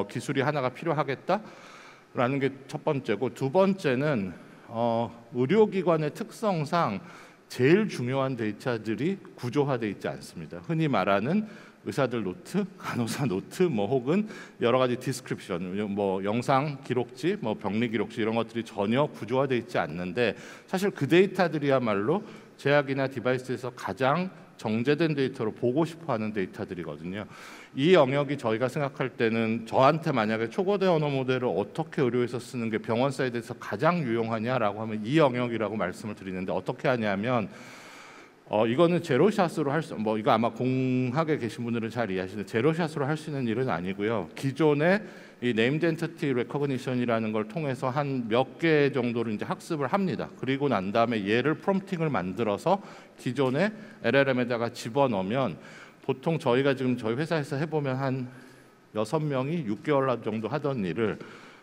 기술이 하나가 필요하겠다라는 게 첫 번째고, 두 번째는 의료기관의 특성상 제일 중요한 데이터들이 구조화되어 있지 않습니다. 흔히 말하는 의사들 노트, 간호사 노트, 뭐 혹은 여러 가지 디스크립션, 뭐 영상 기록지, 뭐 병리 기록지 이런 것들이 전혀 구조화되어 있지 않는데, 사실 그 데이터들이야말로 제약이나 디바이스에서 가장 정제된 데이터로 보고 싶어하는 데이터들이거든요. 이 영역이 저희가 생각할 때는 저한테 만약에 초거대 언어 모델을 어떻게 의료에서 쓰는 게 병원 사이드에서 가장 유용하냐라고 하면 이 영역이라고 말씀을 드리는데, 어떻게 하냐면 이거는 제로샷으로 할 수, 뭐 이거 아마 공학에 계신 분들은 잘 이해하시는데 제로샷으로 할 수 있는 일은 아니고요. 기존에 이 네임드 엔티티 레커그니션이라는 걸 통해서 한 몇 개 정도를 이제 학습을 합니다. 그리고 난 다음에 얘를 프롬프팅을 만들어서 기존의 LLM에다가 집어넣으면, 보통 저희가 지금 저희 회사에서 해보면 한 6명이 6개월 정도 하던 일을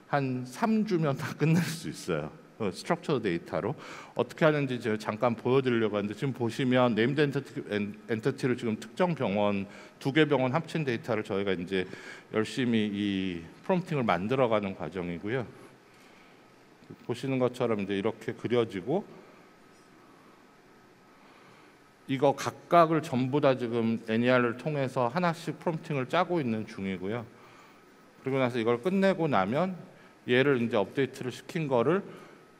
한 3주면 다 끝낼 수 있어요. 스트럭처 데이터로 어떻게 하는지 제가 잠깐 보여드리려고 하는데, 지금 보시면 네임드 엔티티를 지금 특정 병원 2개 병원 합친 데이터를 저희가 이제 열심히 이 프롬프팅을 만들어가는 과정이고요. 보시는 것처럼 이제 이렇게 그려지고, 이거 각각을 전부 다 지금 NER을 통해서 하나씩 프롬프팅을 짜고 있는 중이고요. 그리고 나서 이걸 끝내고 나면 얘를 이제 업데이트를 시킨 거를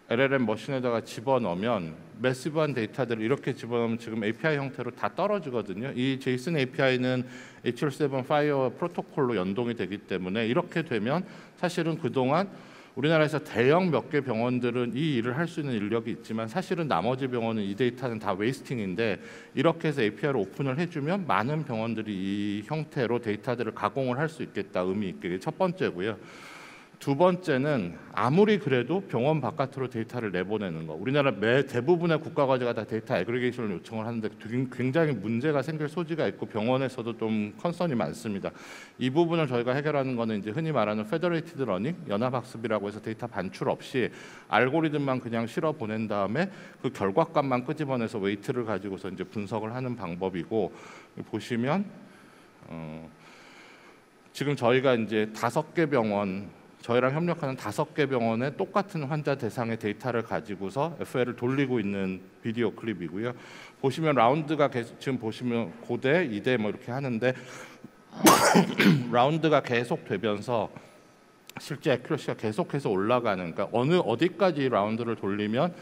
LLM 머신에다가 집어넣으면 매시브한 데이터들을 이렇게 집어넣으면 지금 API 형태로 다 떨어지거든요. 이 JSON API는 HL7 파이어 프로토콜로 연동이 되기 때문에 이렇게 되면 사실은 그동안 우리나라에서 대형 몇 개 병원들은 이 일을 할 수 있는 인력이 있지만 사실은 나머지 병원은 이 데이터는 다 웨이스팅인데, 이렇게 해서 API를 오픈을 해주면 많은 병원들이 이 형태로 데이터들을 가공을 할 수 있겠다, 의미 있게. 첫 번째고요. 두 번째는 아무리 그래도 병원 바깥으로 데이터를 내보내는 거, 우리나라 대부분의 국가과제가 다 데이터 애그리게이션을 요청을 하는데 굉장히 문제가 생길 소지가 있고 병원에서도 좀 컨선이 많습니다. 이 부분을 저희가 해결하는 거는 이제 흔히 말하는 페더레이티드 러닝, 연합학습이라고 해서 데이터 반출 없이 알고리즘만 그냥 실어 보낸 다음에 그 결과값만 끄집어내서 웨이트를 가지고서 이제 분석을 하는 방법이고, 보시면 지금 저희가 이제 5개 병원, 저희랑 협력하는 5개 병원의 똑같은 환자 대상의 데이터를 가지고서 FL을 돌리고 있는 비디오 클립이고요. 보시면 라운드가 계속, 지금 보시면 고대, 2대 뭐 이렇게 하는데 라운드가 계속 되면서 실제 애큐러시가 계속해서 올라가는, 그러니까 어디까지 라운드를 돌리면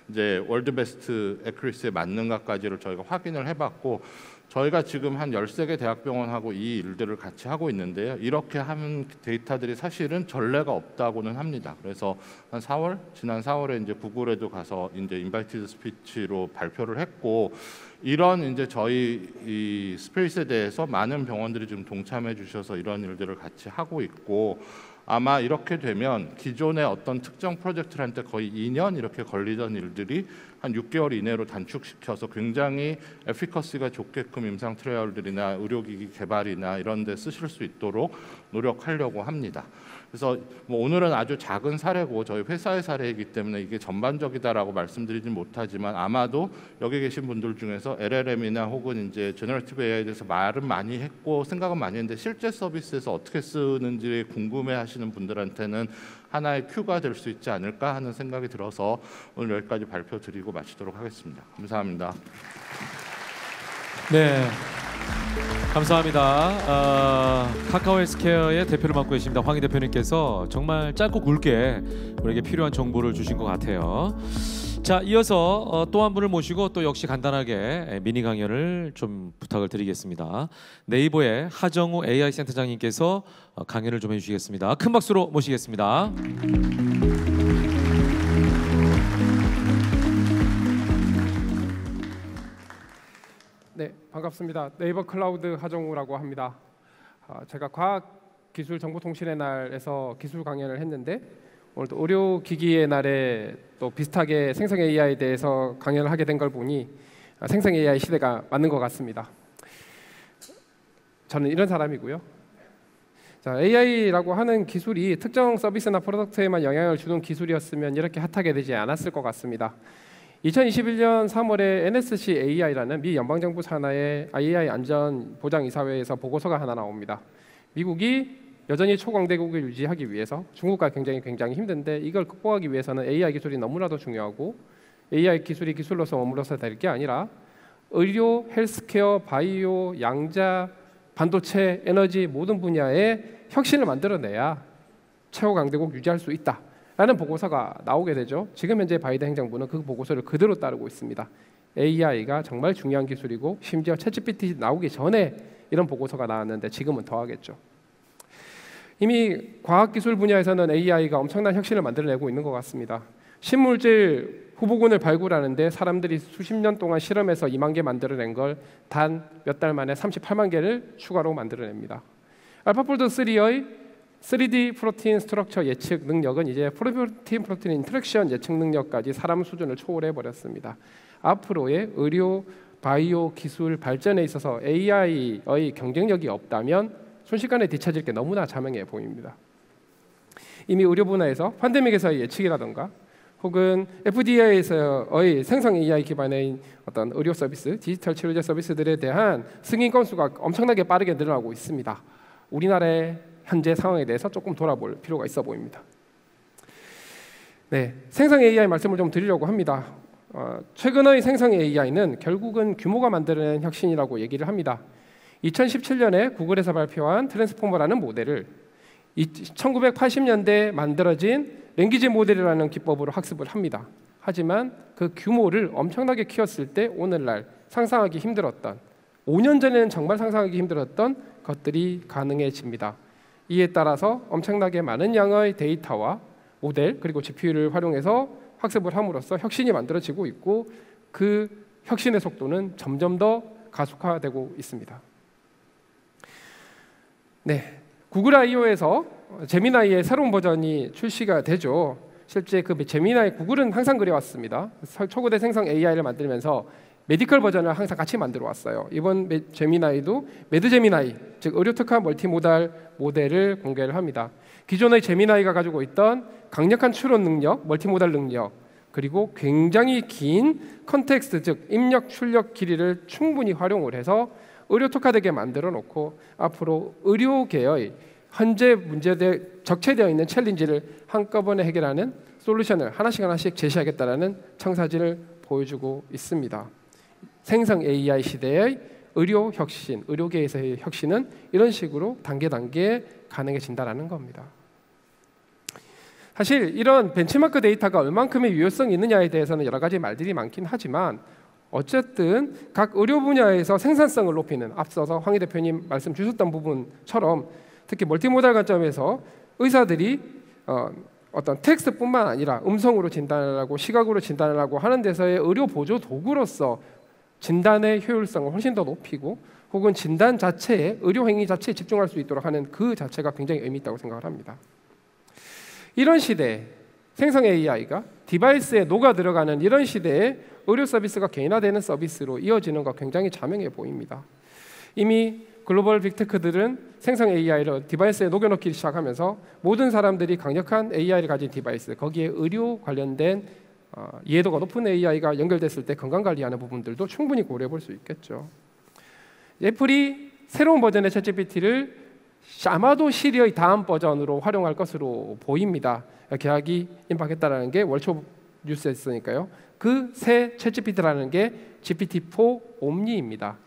이제 월드 베스트 애큐러시에 맞는가까지를 저희가 확인을 해봤고, 저희가 지금 한 13개 대학병원하고 이 일들을 같이 하고 있는데요. 이렇게 하는 데이터들이 사실은 전례가 없다고는 합니다. 그래서 한 4월, 지난 4월에 이제 구글에도 가서 이제 인바이티드 스피치로 발표를 했고, 이런 이제 저희 이 스페이스에 대해서 많은 병원들이 좀 동참해 주셔서 이런 일들을 같이 하고 있고, 아마 이렇게 되면 기존의 어떤 특정 프로젝트한테 거의 2년 이렇게 걸리던 일들이 한 6개월 이내로 단축시켜서 굉장히 에피커시가 좋게끔 임상 트라이얼들이나 의료기기 개발이나 이런 데 쓰실 수 있도록 노력하려고 합니다. 그래서 뭐 오늘은 아주 작은 사례고 저희 회사의 사례이기 때문에 이게 전반적이다라고 말씀드리진 못하지만, 아마도 여기 계신 분들 중에서 LLM이나 혹은 이제 제너러티브 AI에 대해서 말은 많이 했고 생각은 많이 했는데 실제 서비스에서 어떻게 쓰는지 궁금해하시는 분들한테는 하나의 큐가 될 수 있지 않을까 하는 생각이 들어서 오늘 여기까지 발표 드리고 마치도록 하겠습니다. 감사합니다. 네, 감사합니다. 카카오 헬스케어의 대표를 맡고 계십니다. 황희 대표님께서 정말 짧고 굵게 우리에게 필요한 정보를 주신 것 같아요. 자, 이어서 또 한 분을 모시고 또 역시 간단하게 미니 강연을 좀 부탁을 드리겠습니다. 네이버의 하정우 AI 센터장님께서 강연을 좀 해주시겠습니다. 큰 박수로 모시겠습니다. 네, 반갑습니다. 네이버 클라우드 하정우라고 합니다. 제가 과학기술정보통신의 날에서 기술 강연을 했는데, 오늘 또 의료기기의 날에 또 비슷하게 생성 AI에 대해서 강연을 하게 된 걸 보니 생성 AI 시대가 맞는 것 같습니다. 저는 이런 사람이고요. 자, AI라고 하는 기술이 특정 서비스나 프로덕트에만 영향을 주는 기술이었으면 이렇게 핫하게 되지 않았을 것 같습니다. 2021년 3월에 NSC AI라는 미 연방정부 산하의 AI 안전 보장 이사회에서 보고서가 하나 나옵니다. 미국이 여전히 초강대국을 유지하기 위해서 중국과 굉장히 힘든데 이걸 극복하기 위해서는 AI 기술이 너무나도 중요하고 AI 기술이 기술로서 머물러서 될 게 아니라 의료, 헬스케어, 바이오, 양자, 반도체, 에너지 모든 분야에 혁신을 만들어내야 최고 강대국 유지할 수 있다라는 보고서가 나오게 되죠. 지금 현재 바이든 행정부는 그 보고서를 그대로 따르고 있습니다. AI가 정말 중요한 기술이고 심지어 챗GPT 나오기 전에 이런 보고서가 나왔는데 지금은 더 하겠죠. 이미 과학기술 분야에서는 AI가 엄청난 혁신을 만들어내고 있는 것 같습니다. 신물질 후보군을 발굴하는데 사람들이 수십 년 동안 실험해서 2만 개 만들어낸 걸 단 몇 달 만에 38만 개를 추가로 만들어냅니다. 알파폴드 3의 3D 프로틴 스트럭처 예측 능력은 이제 프로틴 인터랙션 예측 능력까지 사람 수준을 초월해 버렸습니다. 앞으로의 의료, 바이오 기술 발전에 있어서 AI의 경쟁력이 없다면 순식간에 뒤처질 게 너무나 자명해 보입니다. 이미 의료 분야에서 팬데믹에서의 예측이라든가 혹은 FDA에서의 생성 AI 기반의 어떤 의료 서비스, 디지털 치료제 서비스들에 대한 승인 건수가 엄청나게 빠르게 늘어나고 있습니다. 우리나라의 현재 상황에 대해서 조금 돌아볼 필요가 있어 보입니다. 네, 생성 AI 말씀을 좀 드리려고 합니다. 최근의 생성 AI는 결국은 규모가 만들어낸 혁신이라고 얘기를 합니다. 2017년에 구글에서 발표한 트랜스포머라는 모델을 1980년대에 만들어진 랭귀지 모델이라는 기법으로 학습을 합니다. 하지만 그 규모를 엄청나게 키웠을 때 오늘날 상상하기 힘들었던 5년 전에는 정말 상상하기 힘들었던 것들이 가능해집니다. 이에 따라서 엄청나게 많은 양의 데이터와 모델 그리고 GPU를 활용해서 학습을 함으로써 혁신이 만들어지고 있고 그 혁신의 속도는 점점 더 가속화되고 있습니다. 네, 구글 I/O에서 제미나이의 새로운 버전이 출시가 되죠. 실제 그 제미나이 구글은 항상 그래왔습니다. 초거대 생성 AI를 만들면서 메디컬 버전을 항상 같이 만들어 왔어요. 이번 제미나이도 매드 제미나이, 즉 의료 특화 멀티모달 모델을 공개를 합니다. 기존의 제미나이가 가지고 있던 강력한 추론 능력, 멀티모달 능력, 그리고 굉장히 긴 컨텍스트, 즉 입력, 출력 길이를 충분히 활용을 해서 의료 특화되게 만들어 놓고 앞으로 의료계의 현재 적체되어 있는 챌린지를 한꺼번에 해결하는 솔루션을 하나씩 제시하겠다라는 청사진을 보여주고 있습니다. 생성 AI 시대의 의료 혁신, 의료계에서의 혁신은 이런 식으로 단계 가능해진다라는 겁니다. 사실 이런 벤치마크 데이터가 얼만큼의 유효성이 있느냐에 대해서는 여러 가지 말들이 많긴 하지만 어쨌든 각 의료 분야에서 생산성을 높이는 앞서서 황희 대표님 말씀 주셨던 부분처럼 특히 멀티모달 관점에서 의사들이 어떤 텍스트뿐만 아니라 음성으로 진단을 하고 시각으로 진단을 하고 하는 데서의 의료 보조 도구로서 진단의 효율성을 훨씬 더 높이고 혹은 진단 자체에 의료 행위 자체에 집중할 수 있도록 하는 그 자체가 굉장히 의미 있다고 생각을 합니다. 이런 시대에 생성 AI가 디바이스에 녹아 들어가는 이런 시대에 의료 서비스가 개인화되는 서비스로 이어지는 것 굉장히 자명해 보입니다. 이미 글로벌 빅테크들은 생성 AI를 디바이스에 녹여넣기 시작하면서 모든 사람들이 강력한 AI를 가진 디바이스, 거기에 의료 관련된 이해도가 높은 AI가 연결됐을 때 건강관리하는 부분들도 충분히 고려해 볼 수 있겠죠. 애플이 새로운 버전의 챗GPT를 아마도 시리의 다음 버전으로 활용할 것으로 보입니다. 계약이 임박했다는 게 월초 뉴스에 있으니까요. 그 새 챗GPT라는 게 GPT-4 옴니입니다.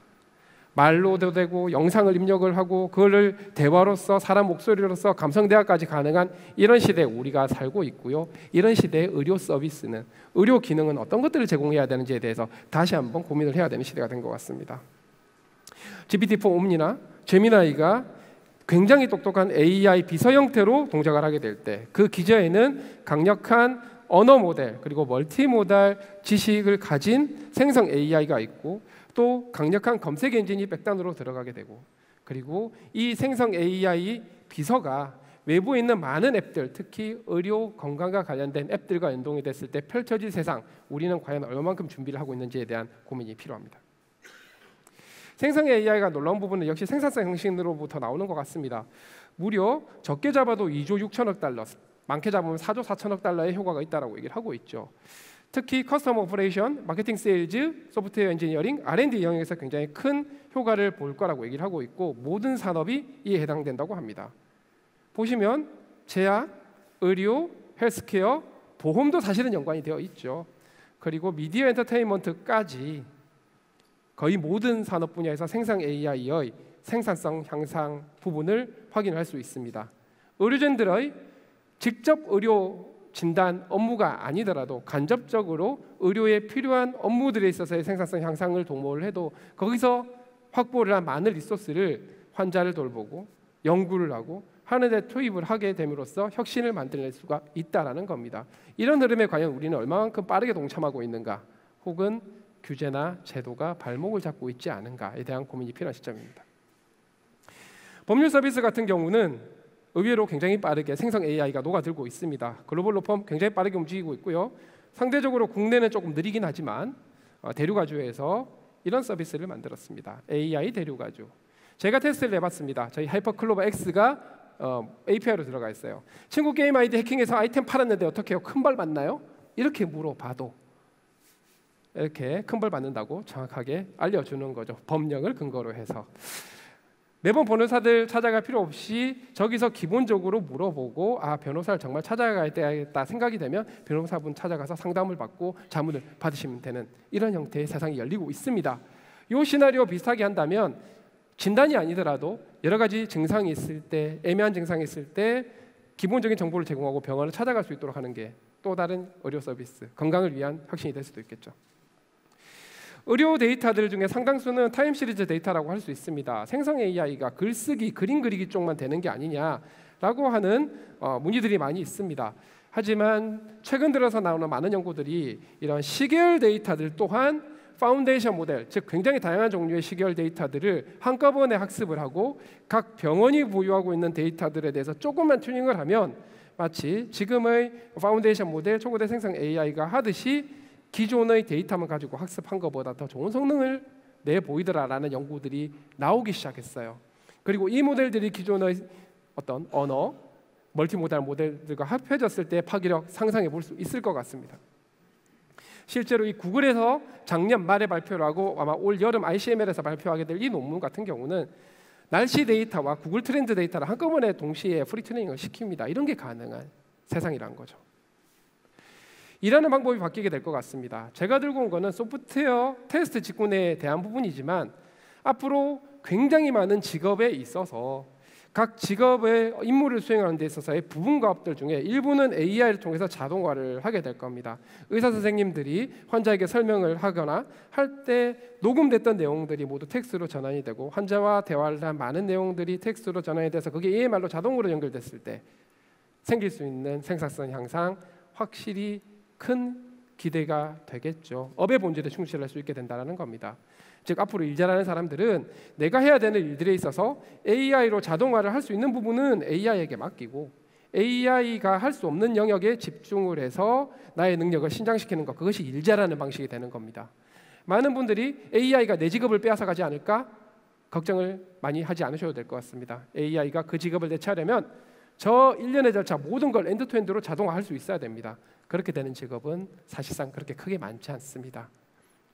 말로도 되고 영상을 입력을 하고 그거를 대화로서 사람 목소리로서 감성 대화까지 가능한 이런 시대에 우리가 살고 있고요. 이런 시대의 의료 서비스는 의료 기능은 어떤 것들을 제공해야 되는지에 대해서 다시 한번 고민을 해야 되는 시대가 된 것 같습니다. GPT-4 옴니나 제미나이가 굉장히 똑똑한 AI 비서 형태로 동작을 하게 될 때 그 기저에는 강력한 언어 모델 그리고 멀티모달 지식을 가진 생성 AI가 있고 또 강력한 검색 엔진이 백단으로 들어가게 되고 그리고 이 생성 AI 비서가 외부에 있는 많은 앱들 특히 의료 건강과 관련된 앱들과 연동이 됐을 때 펼쳐질 세상 우리는 과연 얼마만큼 준비를 하고 있는지에 대한 고민이 필요합니다. 생성 AI가 놀라운 부분은 역시 생산성 혁신으로부터 나오는 것 같습니다. 무려 적게 잡아도 2조 6천억 달러, 많게 잡으면 4조 4천억 달러의 효과가 있다라고 얘기를 하고 있죠. 특히 커스터머 오퍼레이션, 마케팅 세일즈, 소프트웨어 엔지니어링, R&D 영역에서 굉장히 큰 효과를 볼 거라고 얘기를 하고 있고 모든 산업이 이에 해당된다고 합니다. 보시면 제약, 의료, 헬스케어, 보험도 사실은 연관이 되어 있죠. 그리고 미디어 엔터테인먼트까지 거의 모든 산업 분야에서 생성 AI의 생산성 향상 부분을 확인할 수 있습니다. 의료진들의 직접 의료 진단 업무가 아니더라도 간접적으로 의료에 필요한 업무들에 있어서의 생산성 향상을 도모를 해도 거기서 확보를 한 많은 리소스를 환자를 돌보고 연구를 하고 하는 데 투입을 하게 됨으로써 혁신을 만들어낼 수가 있다라는 겁니다. 이런 흐름에 과연 우리는 얼마만큼 빠르게 동참하고 있는가, 혹은 규제나 제도가 발목을 잡고 있지 않은가에 대한 고민이 필요한 시점입니다. 법률 서비스 같은 경우는 의외로 굉장히 빠르게 생성 AI가 녹아들고 있습니다. 글로벌 로펌 굉장히 빠르게 움직이고 있고요. 상대적으로 국내는 조금 느리긴 하지만 대륙아주에서 이런 서비스를 만들었습니다. AI 대륙아주. 제가 테스트를 해봤습니다. 저희 하이퍼클로버 X가 API로 들어가 있어요. 친구 게임 아이디 해킹해서 아이템 팔았는데 어떻게 해요? 큰 벌 받나요? 이렇게 물어봐도 이렇게 큰 벌 받는다고 정확하게 알려주는 거죠. 법령을 근거로 해서. 매번 변호사들 찾아갈 필요 없이 저기서 기본적으로 물어보고 변호사를 정말 찾아가야 되겠다 생각이 되면 변호사분 찾아가서 상담을 받고 자문을 받으시면 되는 이런 형태의 세상이 열리고 있습니다. 이 시나리오 비슷하게 한다면 진단이 아니더라도 여러 가지 증상이 있을 때, 애매한 증상이 있을 때 기본적인 정보를 제공하고 병원을 찾아갈 수 있도록 하는 게 또 다른 의료 서비스, 건강을 위한 혁신이 될 수도 있겠죠. 의료 데이터들 중에 상당수는 타임 시리즈 데이터라고 할 수 있습니다. 생성 AI가 글쓰기, 그림 그리기 쪽만 되는 게 아니냐라고 하는 문의들이 많이 있습니다. 하지만 최근 들어서 나오는 많은 연구들이 이런 시계열 데이터들 또한 파운데이션 모델, 즉 굉장히 다양한 종류의 시계열 데이터들을 한꺼번에 학습을 하고 각 병원이 보유하고 있는 데이터들에 대해서 조금만 튜닝을 하면 마치 지금의 파운데이션 모델 초고대 생성 AI가 하듯이 기존의 데이터만 가지고 학습한 것보다 더 좋은 성능을 내보이더라라는 연구들이 나오기 시작했어요. 그리고 이 모델들이 기존의 어떤 언어, 멀티모달 모델들과 합해졌을 때 파괴력 상상해 볼 수 있을 것 같습니다. 실제로 이 구글에서 작년 말에 발표를 하고 아마 올 여름 ICML에서 발표하게 될 이 논문 같은 경우는 날씨 데이터와 구글 트렌드 데이터를 한꺼번에 동시에 프리튜닝을 시킵니다. 이런 게 가능한 세상이란 거죠. 일하는 방법이 바뀌게 될 것 같습니다. 제가 들고 온 거는 소프트웨어 테스트 직군에 대한 부분이지만 앞으로 굉장히 많은 직업에 있어서 각 직업의 임무를 수행하는 데 있어서의 부분 과업들 중에 일부는 AI를 통해서 자동화를 하게 될 겁니다. 의사 선생님들이 환자에게 설명을 하거나 할 때 녹음됐던 내용들이 모두 텍스트로 전환이 되고 환자와 대화를 한 많은 내용들이 텍스트로 전환이 돼서 그게 AMR로 자동으로 연결됐을 때 생길 수 있는 생산성 향상 확실히 큰 기대가 되겠죠. 업의 본질에 충실할 수 있게 된다는 겁니다. 즉 앞으로 일 잘하는 사람들은 내가 해야 되는 일들에 있어서 AI로 자동화를 할 수 있는 부분은 AI에게 맡기고 AI가 할 수 없는 영역에 집중을 해서 나의 능력을 신장시키는 것, 그것이 일 잘하는 방식이 되는 겁니다. 많은 분들이 AI가 내 직업을 빼앗아가지 않을까 걱정을 많이 하지 않으셔도 될 것 같습니다. AI가 그 직업을 대체하려면 저 일련의 절차 모든 걸 엔드투엔드로 자동화할 수 있어야 됩니다. 그렇게 되는 직업은 사실상 그렇게 크게 많지 않습니다.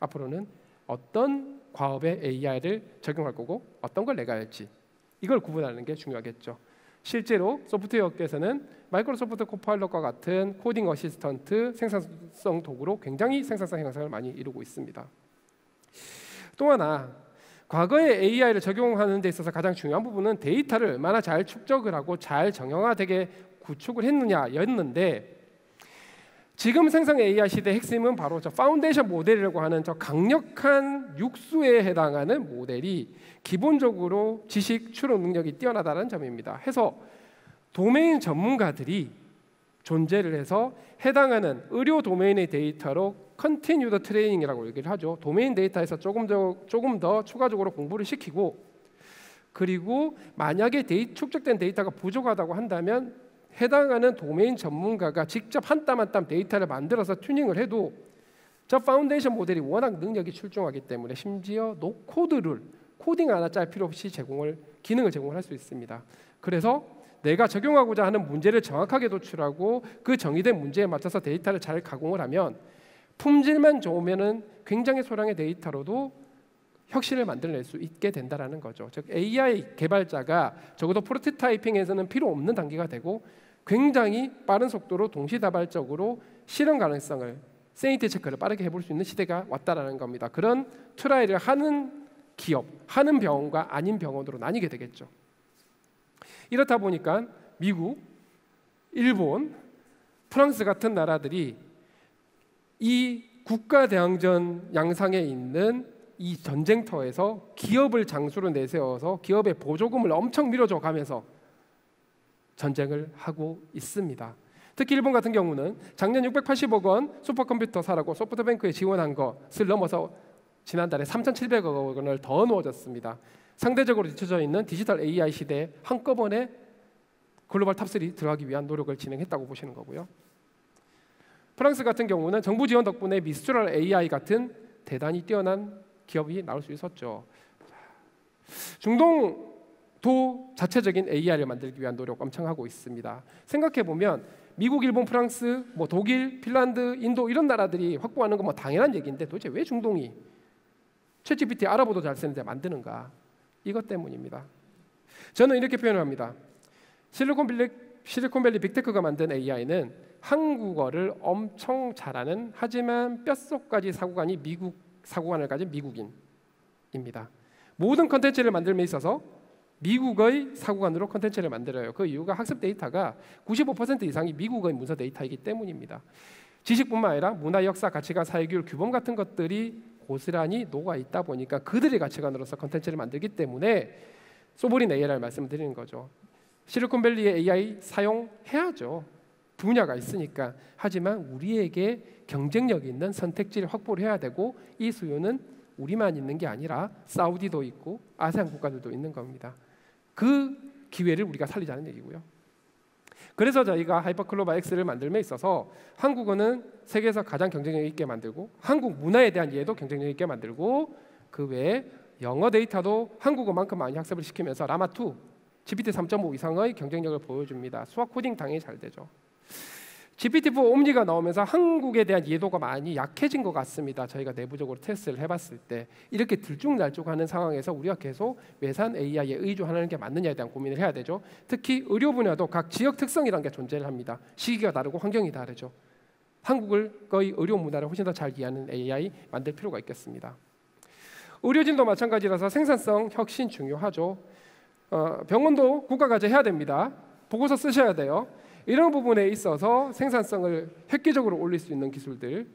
앞으로는 어떤 과업에 AI를 적용할 거고 어떤 걸 내가 할지 이걸 구분하는 게 중요하겠죠. 실제로 소프트웨어 업계에서는 마이크로소프트 코파일럿과 같은 코딩 어시스턴트 생산성 도구로 굉장히 생산성 향상을 많이 이루고 있습니다. 또 하나 과거에 AI를 적용하는 데 있어서 가장 중요한 부분은 데이터를 얼마나 잘 축적을 하고 잘 정형화되게 구축을 했느냐였는데 지금 생성 AI 시대의 핵심은 바로 저 파운데이션 모델이라고 하는 저 강력한 육수에 해당하는 모델이 기본적으로 지식 추론 능력이 뛰어나다는 점입니다. 해서 도메인 전문가들이 존재를 해서 해당하는 의료 도메인의 데이터로 컨티뉴드 트레이닝이라고 얘기를 하죠. 도메인 데이터에서 조금 더 추가적으로 공부를 시키고 그리고 만약에 축적된 데이터가 부족하다고 한다면 해당하는 도메인 전문가가 직접 한 땀 한 땀 데이터를 만들어서 튜닝을 해도 저 파운데이션 모델이 워낙 능력이 출중하기 때문에 심지어 노코드를 코딩 하나 짤 필요 없이 기능을 제공할 수 있습니다. 그래서 내가 적용하고자 하는 문제를 정확하게 도출하고 그 정의된 문제에 맞춰서 데이터를 잘 가공을 하면 품질만 좋으면은 굉장히 소량의 데이터로도 혁신을 만들어낼 수 있게 된다라는 거죠. 즉 AI 개발자가 적어도 프로토타이핑에서는 필요 없는 단계가 되고 굉장히 빠른 속도로 동시다발적으로 실현 가능성을 세니티 체크를 빠르게 해볼 수 있는 시대가 왔다라는 겁니다. 그런 트라이를 하는 기업, 하는 병원과 아닌 병원으로 나뉘게 되겠죠. 이렇다 보니까 미국, 일본, 프랑스 같은 나라들이 이 국가대항전 양상에 있는 이 전쟁터에서 기업을 장수로 내세워서 기업의 보조금을 엄청 밀어줘 가면서 전쟁을 하고 있습니다. 특히 일본 같은 경우는 작년 680억 원 슈퍼컴퓨터 사라고 소프트뱅크에 지원한 것을 넘어서 지난달에 3,700억 원을 더 넣어줬습니다. 상대적으로 뒤쳐져 있는 디지털 AI 시대에 한꺼번에 글로벌 탑3 들어가기 위한 노력을 진행했다고 보시는 거고요. 프랑스 같은 경우는 정부 지원 덕분에 미스트럴 AI 같은 대단히 뛰어난 기업이 나올 수 있었죠. 중동도 자체적인 AI를 만들기 위한 노력 엄청 하고 있습니다. 생각해 보면 미국, 일본, 프랑스, 독일, 핀란드, 인도 이런 나라들이 확보하는 건 당연한 얘기인데 도대체 왜 중동이 챗GPT 아랍어도 잘 쓰는데 만드는가? 이것 때문입니다. 저는 이렇게 표현을 합니다. 실리콘밸리 빅테크가 만든 AI는 한국어를 엄청 잘하는 하지만 뼛속까지 사고관을 가진 미국인입니다. 모든 컨텐츠를 만들면 있어서 미국의 사고관으로 컨텐츠를 만들어요. 그 이유가 학습 데이터가 95% 이상이 미국의 문서 데이터이기 때문입니다. 지식뿐만 아니라 문화, 역사, 가치관, 사회교육, 규범 같은 것들이 고스란히 녹아 있다 보니까 그들의 가치관으로서 컨텐츠를 만들기 때문에 소브린 AI를 말씀드리는 거죠. 실리콘밸리의 AI 사용해야죠. 분야가 있으니까. 하지만 우리에게 경쟁력 있는 선택지를 확보를 해야 되고 이 수요는 우리만 있는 게 아니라 사우디도 있고 아세안 국가들도 있는 겁니다. 그 기회를 우리가 살리자는 얘기고요. 그래서 저희가 하이퍼클로바 X를 만들며 있어서 한국어는 세계에서 가장 경쟁력 있게 만들고 한국 문화에 대한 이해도 경쟁력 있게 만들고 그 외에 영어 데이터도 한국어만큼 많이 학습을 시키면서 라마2, GPT 3.5 이상의 경쟁력을 보여줍니다. 수학 코딩 당연히 잘 되죠. GPT-4 옴니가 나오면서 한국에 대한 이해도가 많이 약해진 것 같습니다. 저희가 내부적으로 테스트를 해봤을 때 이렇게 들쭉날쭉하는 상황에서 우리가 계속 외산 AI에 의존하는 게 맞느냐에 대한 고민을 해야 되죠. 특히 의료 분야도 각 지역 특성이라는 게 존재를 합니다. 시기가 다르고 환경이 다르죠. 한국의 의료 문화를 훨씬 더 잘 이해하는 AI 만들 필요가 있겠습니다. 의료진도 마찬가지라서 생산성 혁신 중요하죠. 병원도 국가과제 해야 됩니다. 보고서 쓰셔야 돼요. 이런 부분에 있어서 생산성을 획기적으로 올릴 수 있는 기술들,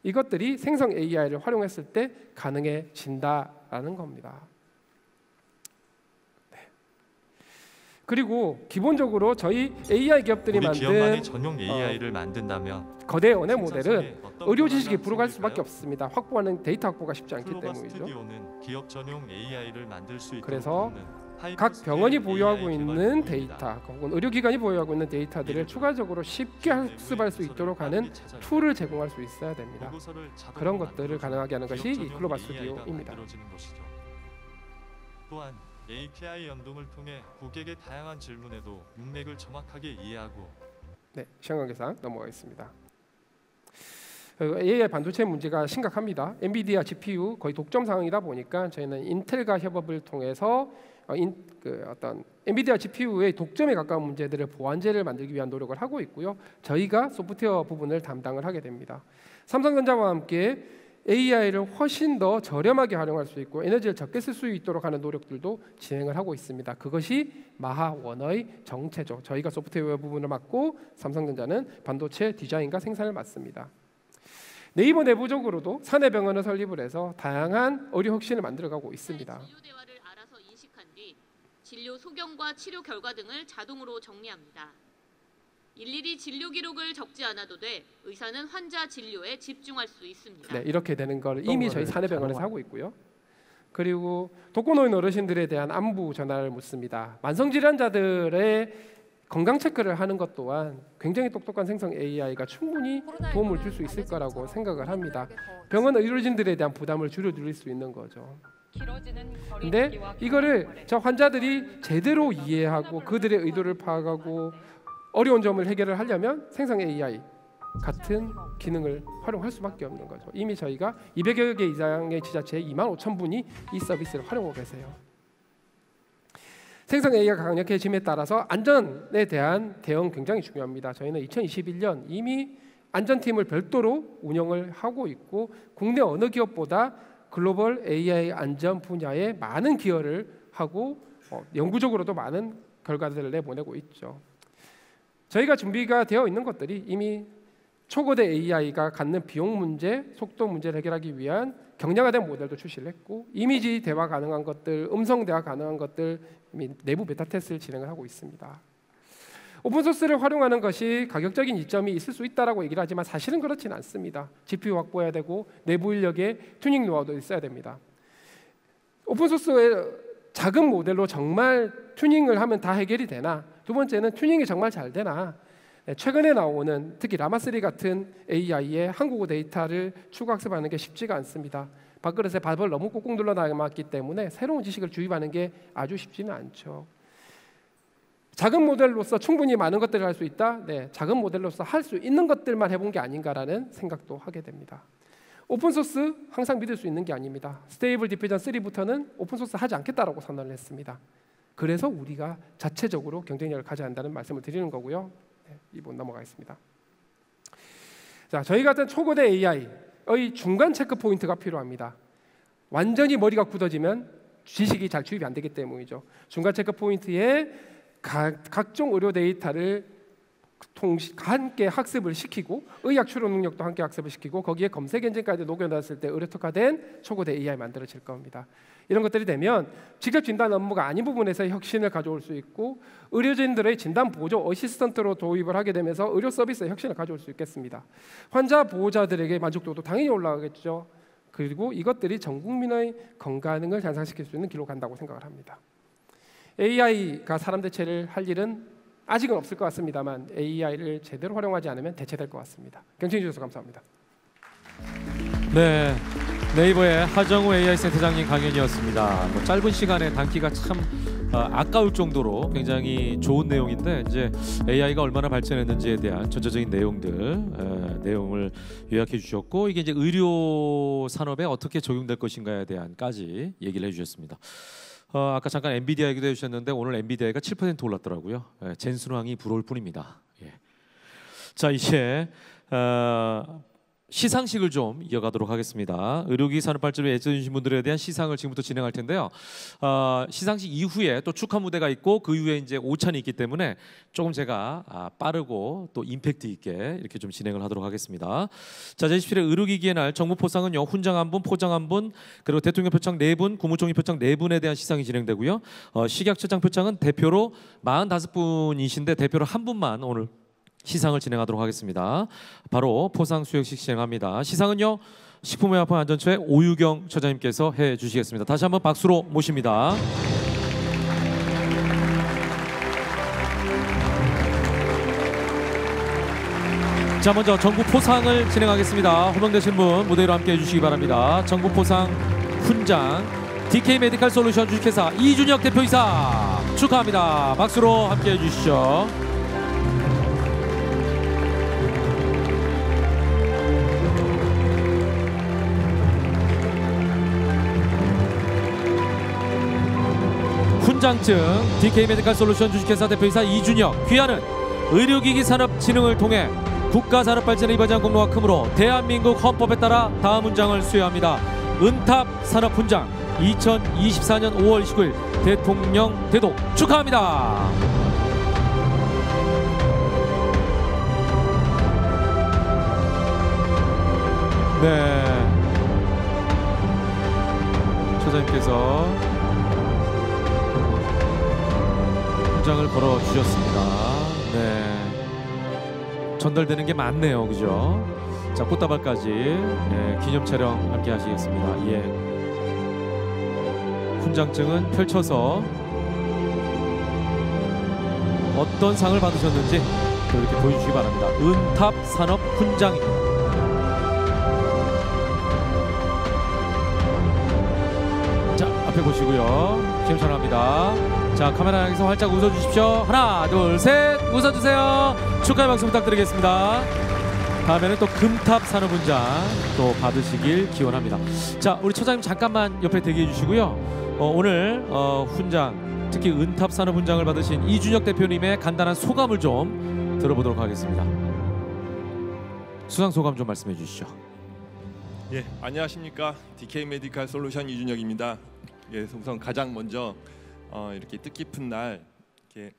이것들이 생성 AI를 활용했을 때 가능해진다라는 겁니다. 네. 그리고 기본적으로 저희 AI 기업들이 만든 기업만의 전용 AI를 만든다면 거대 언어 모델은 의료 지식이 부족할 수밖에 없습니다. 확보하는 데이터 확보가 쉽지 않기 때문이죠. 스튜디오는 기업 전용 AI를 만들 수 있도록 그래서 각 병원이 보유하고 있는 데이터, 혹은 의료기관이 보유하고 있는 데이터들을 추가적으로 쉽게 학습할 수 있도록 하는 툴을 제공할 수 있어야 됩니다. 그런 것들을 가능하게 하는 것이 이 글로벌 스튜디오입니다. 또한 API 연동을 통해 고객의 다양한 질문에도 문맥을 정확하게 이해하고 네, 시간 관계상 넘어가겠습니다. AI 반도체 문제가 심각합니다. 엔비디아 GPU 거의 독점 상황이다 보니까 저희는 인텔과 협업을 통해서 어떤 엔비디아 GPU의 독점에 가까운 문제들을 보완제를 만들기 위한 노력을 하고 있고요. 저희가 소프트웨어 부분을 담당을 하게 됩니다. 삼성전자와 함께 AI를 훨씬 더 저렴하게 활용할 수 있고 에너지를 적게 쓸 수 있도록 하는 노력들도 진행을 하고 있습니다. 그것이 마하원의 정체죠. 저희가 소프트웨어 부분을 맡고 삼성전자는 반도체 디자인과 생산을 맡습니다. 네이버 내부적으로도 사내 병원을 설립을 해서 다양한 의료 혁신을 만들어가고 있습니다. 진료 대화를 알아서 인식한 뒤 진료 소견과 치료 결과 등을 자동으로 정리합니다. 일일이 진료 기록을 적지 않아도 돼 의사는 환자 진료에 집중할 수 있습니다. 네, 이렇게 되는 걸 이미 저희 사내 병원에서 하고 있고요. 그리고 독거노인 어르신들에 대한 안부 전화를 묻습니다. 만성 질환자들의 건강 체크를 하는 것 또한 굉장히 똑똑한 생성 AI가 충분히 도움을 줄 수 있을 거라고 생각을 합니다. 병원 의료진들에 대한 부담을 줄여드릴 수 있는 거죠. 근데 이거를 저 환자들이 제대로 이해하고 그들의 의도를 파악하고 어려운 점을 해결을 하려면 생성 AI 같은 기능을 활용할 수밖에 없는 거죠. 이미 저희가 200여 개 이상의 지자체에 25,000분이 이 서비스를 활용하고 계세요. 생성 AI가 강력해짐에 따라서 안전에 대한 대응 굉장히 중요합니다. 저희는 2021년 이미 안전팀을 별도로 운영을 하고 있고 국내 어느 기업보다 글로벌 AI 안전 분야에 많은 기여를 하고 영구적으로도 많은 결과들을 내보내고 있죠. 저희가 준비가 되어 있는 것들이 이미 초거대 AI가 갖는 비용 문제, 속도 문제를 해결하기 위한 경량화된 모델도 출시를 했고 이미지 대화 가능한 것들, 음성 대화 가능한 것들 이미 내부 베타 테스트를 진행을 하고 있습니다. 오픈소스를 활용하는 것이 가격적인 이점이 있을 수 있다라고 얘기를 하지만 사실은 그렇지는 않습니다. GPU 확보해야 되고 내부 인력의 튜닝 노하우도 있어야 됩니다. 오픈소스의 작은 모델로 정말 튜닝을 하면 다 해결이 되나? 두 번째는 튜닝이 정말 잘 되나? 최근에 나오는 특히 라마3 같은 AI의 한국어 데이터를 추가 학습하는 게 쉽지가 않습니다. 밥그릇에 밥을 너무 꾹꾹 눌러 남았기 때문에 새로운 지식을 주입하는 게 아주 쉽지는 않죠. 작은 모델로서 충분히 많은 것들을 할 수 있다? 네, 작은 모델로서 할 수 있는 것들만 해본 게 아닌가라는 생각도 하게 됩니다. 오픈소스 항상 믿을 수 있는 게 아닙니다. 스테이블 디퓨전 3부터는 오픈소스 하지 않겠다라고 선언을 했습니다. 그래서 우리가 자체적으로 경쟁력을 가져야 한다는 말씀을 드리는 거고요. 네, 2번 넘어가겠습니다. 자, 저희 같은 초거대 AI의 중간 체크 포인트가 필요합니다. 완전히 머리가 굳어지면 지식이 잘 주입이 안 되기 때문이죠. 중간 체크 포인트에 각종 의료 데이터를 함께 학습을 시키고 의학 추론 능력도 함께 학습을 시키고 거기에 검색 엔진까지 녹여놨을 때 의료 특화된 초거대 AI 만들어질 겁니다. 이런 것들이 되면 직접 진단 업무가 아닌 부분에서 혁신을 가져올 수 있고 의료진들의 진단 보조 어시스턴트로 도입을 하게 되면서 의료 서비스에 혁신을 가져올 수 있겠습니다. 환자 보호자들에게 만족도도 당연히 올라가겠죠. 그리고 이것들이 전 국민의 건강을 향상시킬 수 있는 길로 간다고 생각을 합니다. AI가 사람 대체를 할 일은 아직은 없을 것 같습니다만 AI를 제대로 활용하지 않으면 대체될 것 같습니다. 경청해 주셔서 감사합니다. 네, 네이버의 하정우 AI 센터장님 강연이었습니다. 짧은 시간에 담기가 참 아까울 정도로 굉장히 좋은 내용인데 이제 AI가 얼마나 발전했는지에 대한 전체적인 내용을 요약해 주셨고 이게 이제 의료 산업에 어떻게 적용될 것인가에 대한까지 얘기를 해주셨습니다. 아까 잠깐 엔비디아 얘기도 해주셨는데 오늘 엔비디아가 7% 올랐더라고요. 젠순왕이 부러울 뿐입니다. 예. 자, 이제 시상식을 좀 이어가도록 하겠습니다. 의료기기 산업 발전에 애써주신 분들에 대한 시상을 지금부터 진행할 텐데요. 시상식 이후에 또 축하 무대가 있고 그 이후에 이제 오찬이 있기 때문에 조금 제가 빠르고 또 임팩트 있게 이렇게 좀 진행을 하도록 하겠습니다. 자, 제17회 의료기기의 날 정부 포상은요 훈장 1분, 포장 1분, 그리고 대통령 표창 4분, 국무총리 표창 4분에 대한 시상이 진행되고요. 식약처장 표창은 대표로 45분이신데 대표로 한 분만 오늘 시상을 진행하도록 하겠습니다. 바로 포상 수여식 진행합니다. 시상은요 식품의약품안전처의 오유경 처장님께서 해주시겠습니다. 다시 한번 박수로 모십니다. 자, 먼저 정부 포상을 진행하겠습니다. 호명되신 분 무대 위로 함께 해주시기 바랍니다. 정부 포상 훈장 DK 메디칼 솔루션 주식회사 이준혁 대표이사 축하합니다. 박수로 함께 해주시죠. 훈장증 DK 메디칼 솔루션 주식회사 대표이사 이준혁 귀하는 의료기기 산업 진흥을 통해 국가 산업 발전에 이바지한 공로가 크므로 대한민국 헌법에 따라 다음 훈장을 수여합니다. 은탑 산업 훈장 2024년 5월 29일 대통령 대독 축하합니다. 네, 처장님께서 훈장을 걸어 주셨습니다. 네, 전달되는 게 많네요, 그죠? 자, 꽃다발까지 기념 촬영 함께 하시겠습니다. 예, 훈장증은 펼쳐서 어떤 상을 받으셨는지 또 이렇게 보여주시기 바랍니다. 은탑 산업 훈장입니다. 자, 옆에 보시고요. 지금 전화합니다. 자, 카메라 향해서 활짝 웃어주십시오. 하나, 둘, 셋, 웃어주세요. 축하의 박수 부탁드리겠습니다. 다음에는 또 금탑 산업훈장 또 받으시길 기원합니다. 자, 우리 처장님 잠깐만 옆에 대기해 주시고요. 오늘 훈장, 특히 은탑 산업훈장을 받으신 이준혁 대표님의 간단한 소감을 좀 들어보도록 하겠습니다. 수상 소감 좀 말씀해 주시죠. 예, 안녕하십니까. DK 메디칼 솔루션 이준혁입니다. 예, 우선 가장 먼저 이렇게 뜻깊은 날 이렇게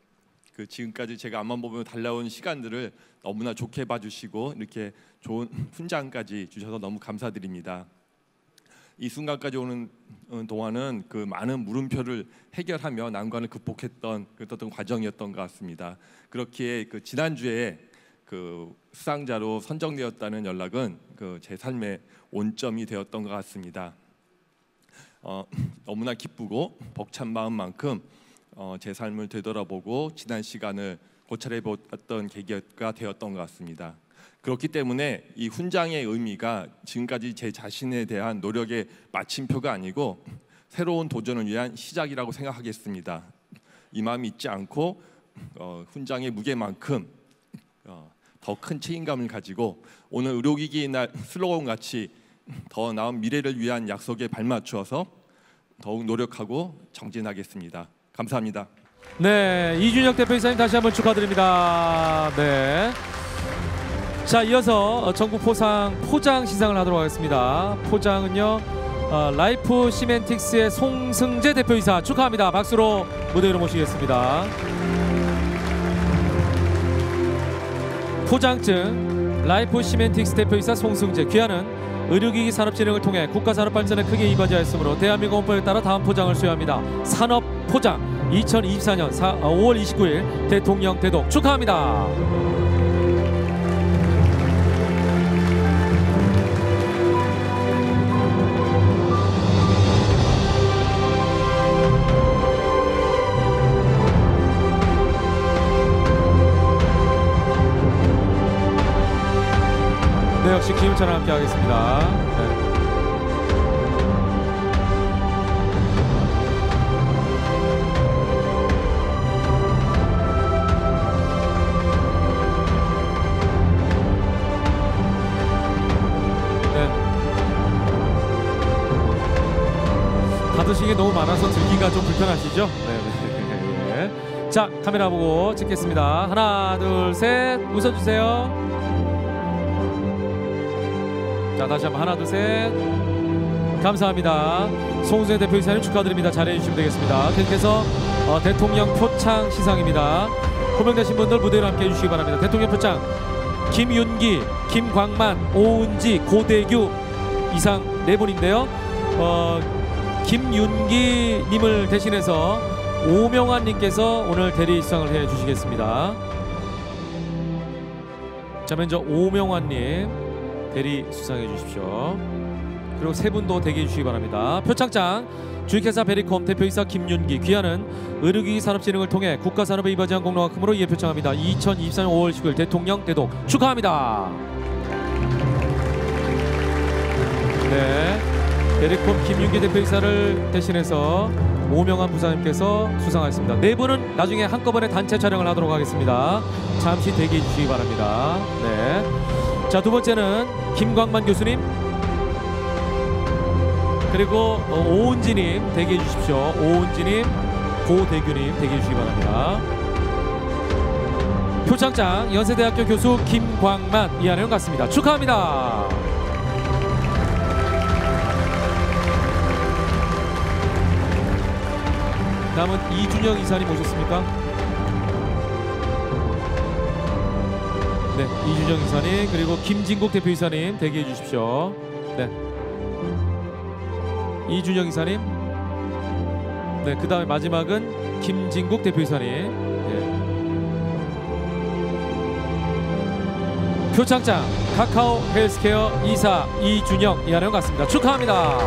지금까지 제가 앞만 보면 달려온 시간들을 너무나 좋게 봐주시고 이렇게 좋은 훈장까지 주셔서 너무 감사드립니다. 이 순간까지 오는 동안은 그 많은 물음표를 해결하며 난관을 극복했던 어떤 과정이었던 것 같습니다. 그렇기에 지난주에 수상자로 선정되었다는 연락은 제 삶의 온점이 되었던 것 같습니다. 너무나 기쁘고 벅찬 마음만큼 제 삶을 되돌아보고 지난 시간을 고찰해보았던 계기가 되었던 것 같습니다. 그렇기 때문에 이 훈장의 의미가 지금까지 제 자신에 대한 노력의 마침표가 아니고 새로운 도전을 위한 시작이라고 생각하겠습니다. 이 마음이 잊지 않고 훈장의 무게만큼 더 큰 책임감을 가지고 오늘 의료기기의 날 슬로건 같이 더 나은 미래를 위한 약속에 발맞추어서 더욱 노력하고 정진하겠습니다. 감사합니다. 네, 이준혁 대표이사님 다시 한번 축하드립니다. 네. 자, 이어서 전국 포장 시상을 하도록 하겠습니다. 포장은요, 라이프 시멘틱스의 송승재 대표이사 축하합니다. 박수로 무대 위로 모시겠습니다. 포장증 라이프 시멘틱스 대표이사 송승재. 귀하는 의료기기 산업 진흥을 통해 국가 산업 발전에 크게 이바지하였으므로 대한민국 헌법에 따라 다음 포장을 수여합니다. 산업 포장 2024년 5월 29일 대통령 대독 축하합니다. 네, 역시 김윤찬과 함께 하겠습니다. 네. 받으시기 너무 많아서 들기가 좀 불편하시죠? 네. 자, 카메라 보고 찍겠습니다. 하나, 둘, 셋, 웃어주세요. 자, 다시 한번 하나, 둘, 셋. 감사합니다. 송승재 대표이사님 축하드립니다. 잘해주시면 되겠습니다. 계속해서 대통령 표창 시상입니다. 호명되신 분들 무대로 함께 해주시기 바랍니다. 대통령 표창 김윤기, 김광만, 오은지, 고대규 이상 4분인데요. 김윤기님을 대신해서 오명환님께서 오늘 대리 수상을 해주시겠습니다. 자, 먼저 오명환님 대리 수상해 주십시오. 그리고 3분도 대기해 주시기 바랍니다. 표창장 주식회사 베리콤 대표이사 김윤기. 귀하는 의료기기 산업진흥을 통해 국가산업에 이바지한 공로가 크므로 이에 표창합니다. 2024년 5월 19일 대통령 대독 축하합니다. 네, 베리콤 김윤기 대표이사를 대신해서 오명환 부사님께서 수상하였습니다. 4분은 나중에 한꺼번에 단체 촬영을 하도록 하겠습니다. 잠시 대기해 주시기 바랍니다. 네. 자, 두 번째는 김광만 교수님 그리고 오은지님 대기해 주십시오. 오은지님, 고대규님 대기해 주시기 바랍니다. 표창장 연세대학교 교수 김광만 이하내용 같습니다. 축하합니다. 다음은 이준혁 이사님 오셨습니까? 네, 이준혁 이사님 그리고 김진국 대표이사님 대기해 주십시오. 네, 이준혁 이사님. 네, 그 다음에 마지막은 김진국 대표이사님. 네. 표창장 카카오 헬스케어 이사 이준혁 이하내용 같습니다. 축하합니다.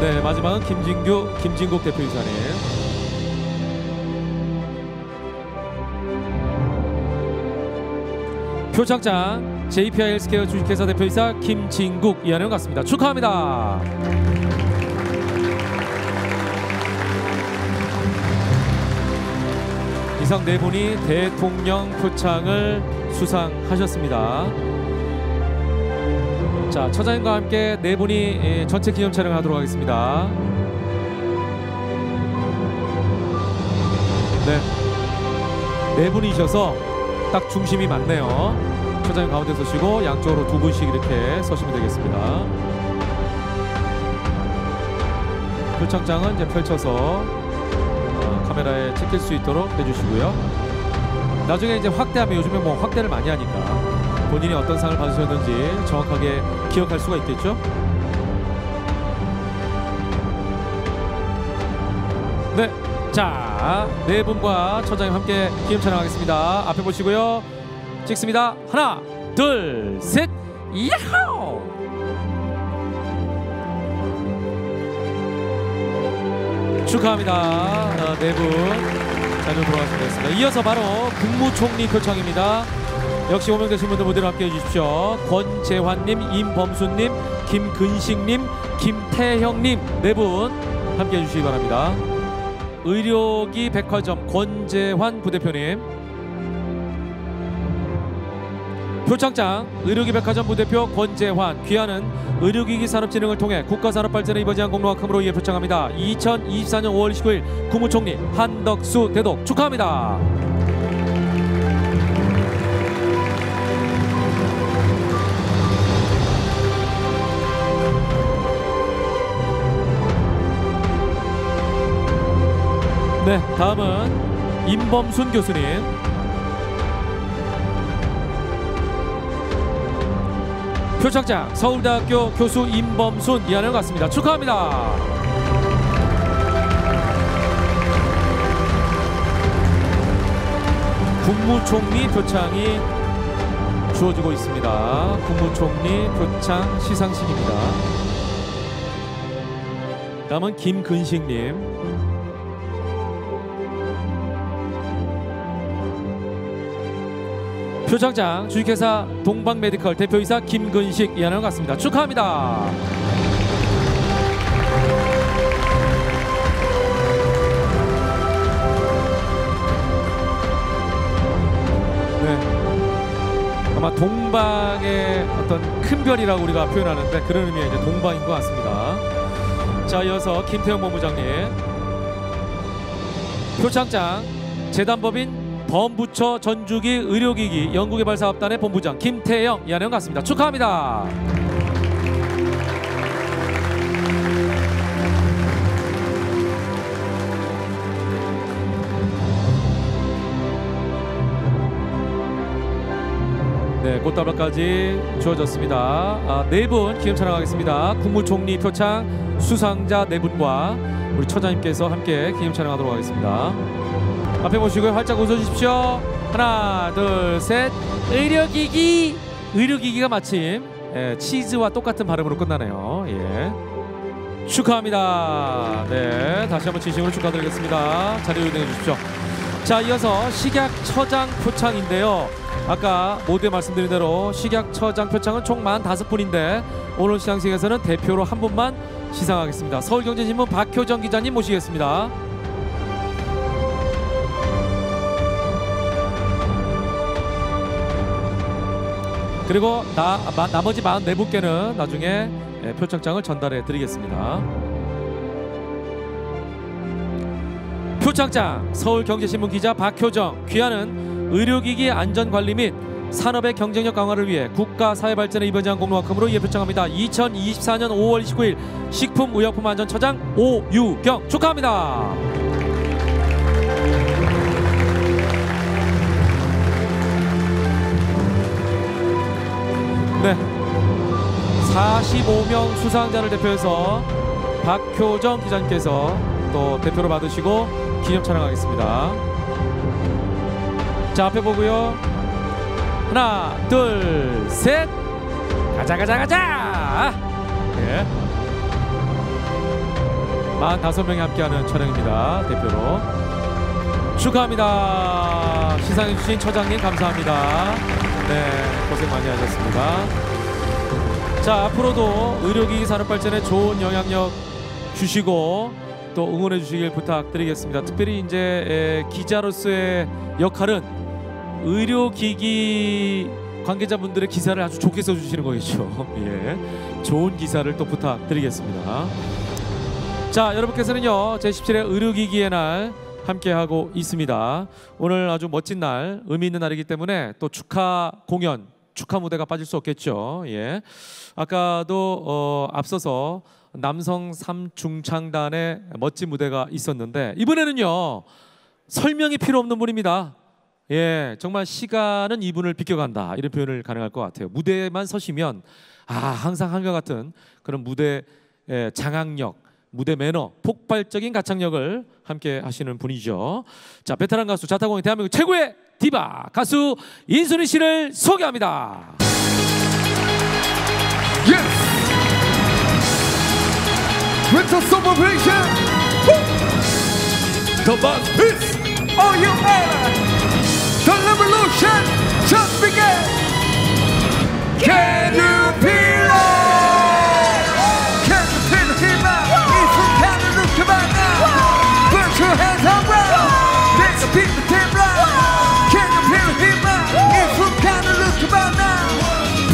네, 마지막은 김진국 대표이사님. 표창장 JPI 헬스케어 주식회사 대표이사 김진국 이하는 같습니다. 축하합니다. 이상 네 분이 대통령 표창을 수상하셨습니다. 자, 처장님과 함께 네 분이 전체 기념 촬영을 하도록 하겠습니다. 네 분이셔서 딱 중심이 맞네요. 처장님 가운데 서시고 양쪽으로 두 분씩 이렇게 서시면 되겠습니다. 표창장은 이제 펼쳐서 카메라에 찍힐 수 있도록 해주시고요. 나중에 이제 확대하면 요즘에 뭐 확대를 많이 하니까 본인이 어떤 상을 받으셨는지 정확하게 기억할 수가 있겠죠. 네, 자, 네 분과 처장님 함께 기념 촬영하겠습니다. 앞에 보시고요. 찍습니다. 하나, 둘, 셋, 야호! 축하합니다. 네 분 자리로 돌아가시면 되겠습니다. 이어서 바로 국무총리 표창입니다. 역시 호명되신 분들 무대로 함께해 주십시오. 권재환님, 임범순님, 김근식님, 김태형님 네 분 함께해 주시기 바랍니다. 의료기 백화점 권재환 부대표님, 표창장 의료기 백화점 부대표 권재환, 귀하는 의료기기 산업진흥을 통해 국가산업발전에 이바지한 공로와 큼으로 이에 표창합니다. 2024년 5월 29일 국무총리 한덕수 대독 축하합니다. 네, 다음은 임범순 교수님. 표창장 서울대학교 교수 임범순 이하는 같습니다. 축하합니다. 국무총리 표창이 주어지고 있습니다. 국무총리 표창 시상식입니다. 다음은 김근식님. 표창장 주식회사 동방메디컬 대표이사 김근식 이하는 같습니다. 축하합니다. 네, 아마 동방의 어떤 큰 별이라고 우리가 표현하는데 그런 의미의 이제 동방인 것 같습니다. 자, 이어서 김태형 본부장님. 표창장 재단법인 범부처 전주기 의료기기 연구개발사업단의 본부장 김태영 이하는 같습니다. 축하합니다. 네, 꽃다발까지 주어졌습니다. 네 분 기념 촬영하겠습니다. 국무총리 표창 수상자 네 분과 우리 처장님께서 함께 기념 촬영하도록 하겠습니다. 앞에 보시고요. 활짝 웃어주십시오. 하나, 둘, 셋. 의료기기. 의료기기가 마침 치즈와 똑같은 발음으로 끝나네요. 예. 축하합니다. 네, 다시 한번 진심으로 축하드리겠습니다. 자리로 이동해 주십시오. 자, 이어서 식약처장 표창인데요. 아까 모두에 말씀드린 대로 식약처장 표창은 총 45분인데 오늘 시상식에서는 대표로 한 분만 시상하겠습니다. 서울경제신문 박효정 기자님 모시겠습니다. 그리고 나머지 44분께는 나중에 표창장을 전달해 드리겠습니다. 표창장 서울경제신문 기자 박효정. 귀하는 의료기기 안전관리 및 산업의 경쟁력 강화를 위해 국가 사회발전에 이바지한 공로와 큼으로 이에 표창합니다. 2024년 5월 29일 식품의약품안전처장 오유경 축하합니다. 네, 45명 수상자를 대표해서 박효정 기자님께서 또 대표로 받으시고 기념 촬영하겠습니다. 자, 앞에 보고요. 하나, 둘, 셋. 가자 가자 가자. 네, 45명이 함께하는 촬영입니다. 대표로 축하합니다. 시상해주신 처장님 감사합니다. 네, 고생 많이 하셨습니다. 자, 앞으로도 의료기기 산업 발전에 좋은 영향력 주시고 또 응원해 주시길 부탁드리겠습니다. 특별히 이제 기자로서의 역할은 의료기기 관계자분들의 기사를 아주 좋게 써주시는 거겠죠. 예, 좋은 기사를 또 부탁드리겠습니다. 자, 여러분께서는요 제17회 의료기기의 날 함께하고 있습니다. 오늘 아주 멋진 날, 의미 있는 날이기 때문에 또 축하 공연, 축하 무대가 빠질 수 없겠죠. 예, 아까도 앞서서 남성 3중창단의 멋진 무대가 있었는데 이번에는요 설명이 필요 없는 분입니다. 예, 정말 시간은 이분을 비껴간다 이런 표현을 가능할 것 같아요. 무대에만 서시면 항상 한과 같은 그런 무대 장악력, 무대 매너, 폭발적인 가창력을 함께 하시는 분이죠. 자, 베테랑 가수 자타공인 대한민국 최고의 디바 가수 인순이 씨를 소개합니다. Yes. With the celebration, the boss is all you are. The revolution just began. Can you feel it? Can you feel the heat now? If you can't look about now, put your hands around. Make the people team round. Can you feel the heat now? If you can't look about now,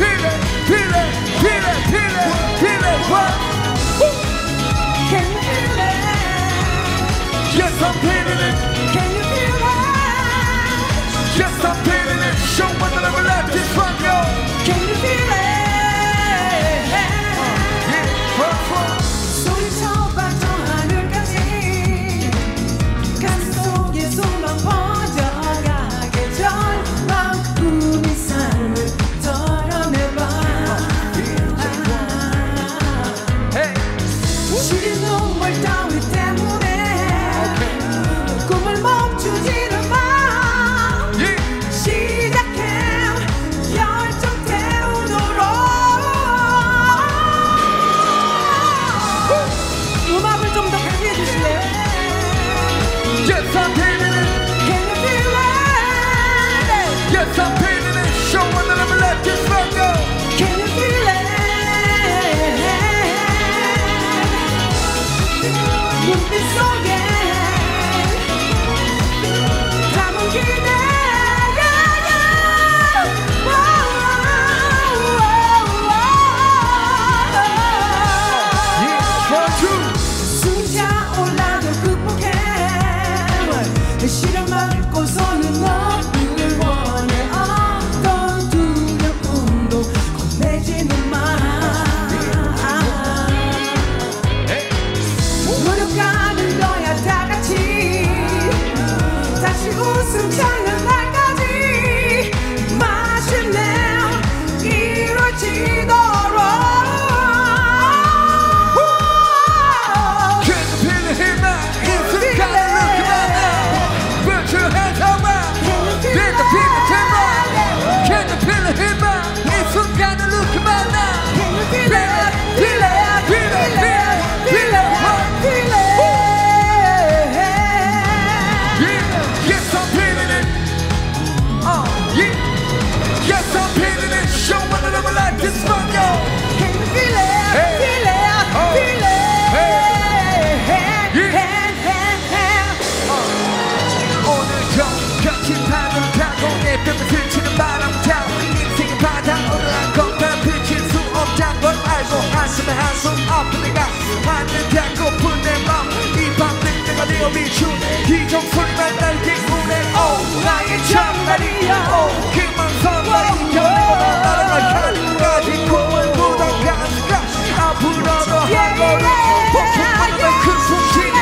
feel it, feel it, feel it, feel it, feel it. What? Can you feel it? Yes, I'm feeling it. Can you feel it? Yes, I'm feeling it. Show me the level of this one, yo. Can you feel it? 소리쳐 빠져 하늘까지 가슴 속에 소망 퍼져가게 절망뿐인 삶을 덜어내봐. 시린 눈물 따위 때문에 꿈을 멈추지는 마. 시작해 열정 태우도록. 음악을 좀 더 강조해 주실래요? Yes, I'm feeling it. Can you feel it? Yes, I'm feeling it. Show me that I'm let this one go. Can you feel it? 눈빛 속에 담은 기대. 숨차 올라도 극복해. 시련 맞고서는 너를 원해. 어떤 두려움도 겁내지는 마. 노력하는 거야 다 같이. 다시 웃음 찾는 날까지 마침내 이루어지도록. Can you feel the heat now? If you got it, look at now. Put your hands around. Let the people come on. Can you feel the heat now? If you got it, look at now. Can you feel it? Feel it, feel it, feel it, feel it, feel it. Yeah, yes I'm feeling it. Yeah, yes I'm feeling it. Show me that I'm like this one, yo. Can you feel it? Feel it, feel it. 오늘도 거친 하늘을 타고 내 뺨을 스치는 바람 타고 인생의 바다 어느 한 건가 비칠 수 없단 걸 알고 한숨에 한숨 엎은 내가 하늘 닫고픈 내 맘 이 밤늘 내가 되어 비추네 기적 소리만 날 기우네 오 나의 참날이야 오 희망선 이겨내고 날아갈 하늘까지 꿈을 묻어가니까 앞으로도 한 걸음 폭풍하는 큰 숨쉬네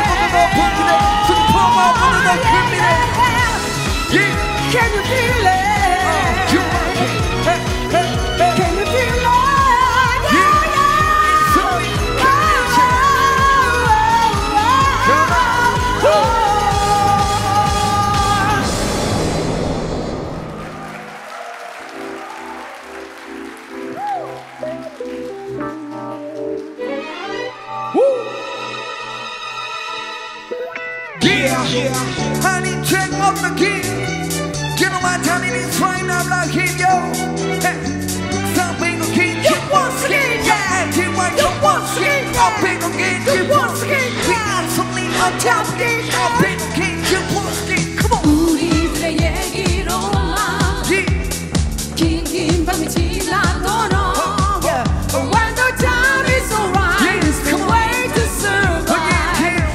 오늘도 분기네 슬픔아 오늘도 큰 미래. Can you feel it? Can you feel it? Yeah, honey, check up the key. You know my timing is right now like hit yo. Something will keep you once again. Yeah, you once again. Something will keep you once again. We are something on top of it. Something will keep you once again. Come on. 우리들의 얘기로만 긴 밤이 지나도록 When the time is alright, it's the way to survive.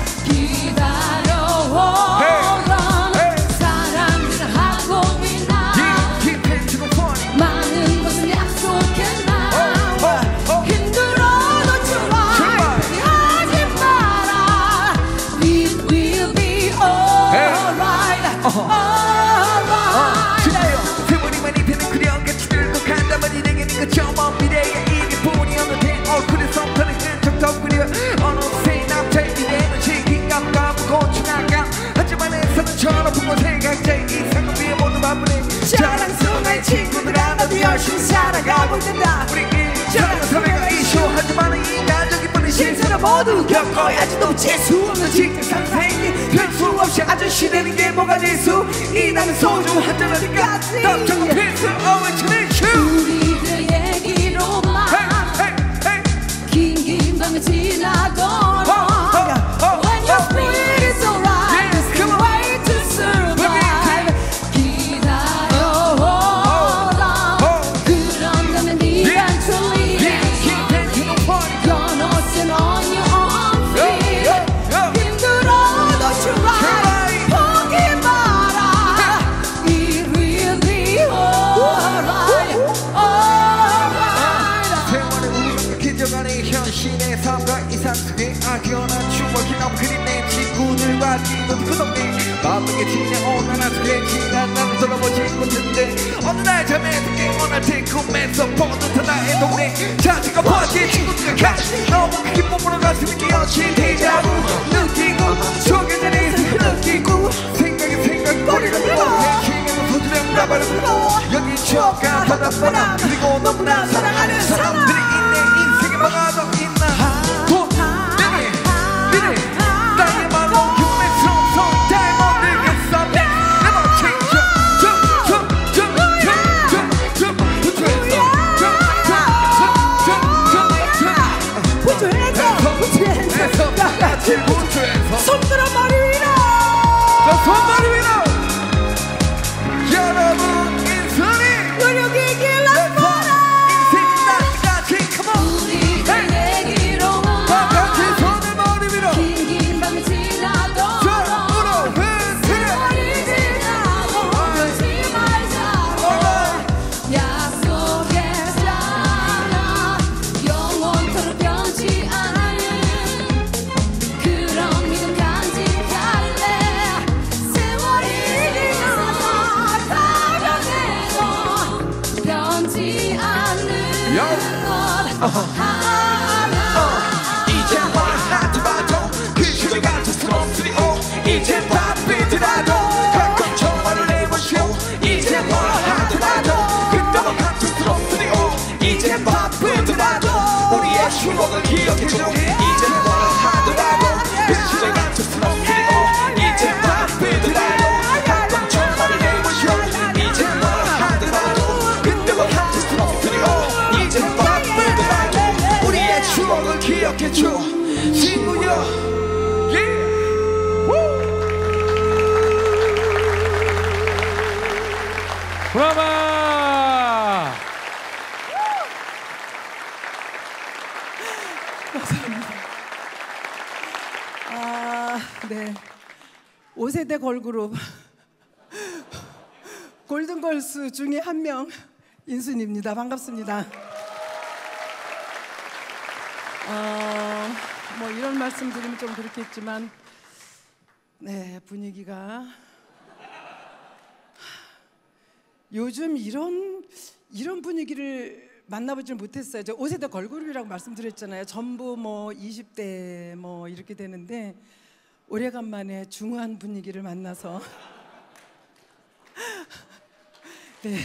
기다려오던 사랑들을 하고 있나 많은 것을 약속했나 힘들어도 좋아 하지 마라 It will be alright alright 세월이만 입히는 그려같이 들고 간다만 내게 네가 처음 미래의 일기뿐이 없는데 얼굴에서 터는 흔적도 그려 어느새 남자의 미래는 시기감 까먹고 지나감 하지만 애써는 철없은 곳에 각자의 이상을 위해 모두 바쁘네 자랑스러운 친구들아 나도 열심히 살아가고 있단다 우리 일자는 사회가 이슈 하지만 인간적인 뿐인 실수를 모두 겪어야지 또 재수 없는 직장 상생이 별수 없이 아저씨 되는 게 뭐가 재수 이 나는 소중한 자라니까지 답정은 필수 always need you 우리들 얘기로만 긴 밤을 지나도록 When your spirit is alright it's the way to survive 기다려오라 그런다면 eventually Gonna stand on your own feet 힘들어도 try 포기 마라 It will be alright alright 세월의 우리가 기적하는 현실의 삶과 이상 속에 아련한 추억이 너무 그린 내 친구들과 친구들 그 동네 바쁘게 지내 오늘 하루에 지난 나를 돌아보지 못했는데 어느 날 잠에 듣게 원할 때 꿈에서 보던 나의 동네 자신과 버티 친구들과 같이 너무 크게 몸으로 가슴이 끼어친 데자부 느끼고 속에 자리에서 느끼고 생각이 꼬리를 물어 해킹에서 소주병 나발을 불러 여기 추억과 바닷바람 그리고 너무나 사랑하는 사람들이 있네 인생에 뭐가 더 있나 미래 나의 말로 꿈에서 다이몬드겠어 Never change Put your hands up 다 같이 손들어 머리 위로 손머리 위로 여러분 인생이 의료기 길러 이제 하지 마도 그 시절 같은 스트레스리오 이제 바쁘더라도 가끔 전화를 해보시오 이제 하지 마도 그때와 같은 스트레스리오 이제 바쁘더라도 우리의 추억을 기억해줘 이제 하더라도 그 시절 같은 스트레스리오 이제 바쁘더라도 가끔 전화를 해보시오 이제 하더라도 그때와 같은 스트레스리오 이제 바쁘더라도 우리의 추억을 기억해줘 친구여 브라마 네. 5세대 걸그룹 골든걸스 중에 한 명 인순입니다. 반갑습니다. 뭐 이런 말씀 드리면 좀 그렇겠지만 네, 분위기가 요즘 이런 분위기를 만나보질 못했어요. 저 5세대 걸그룹이라고 말씀드렸잖아요. 전부 뭐 20대 뭐 이렇게 되는데 오래간만에 중후한 분위기를 만나서 네.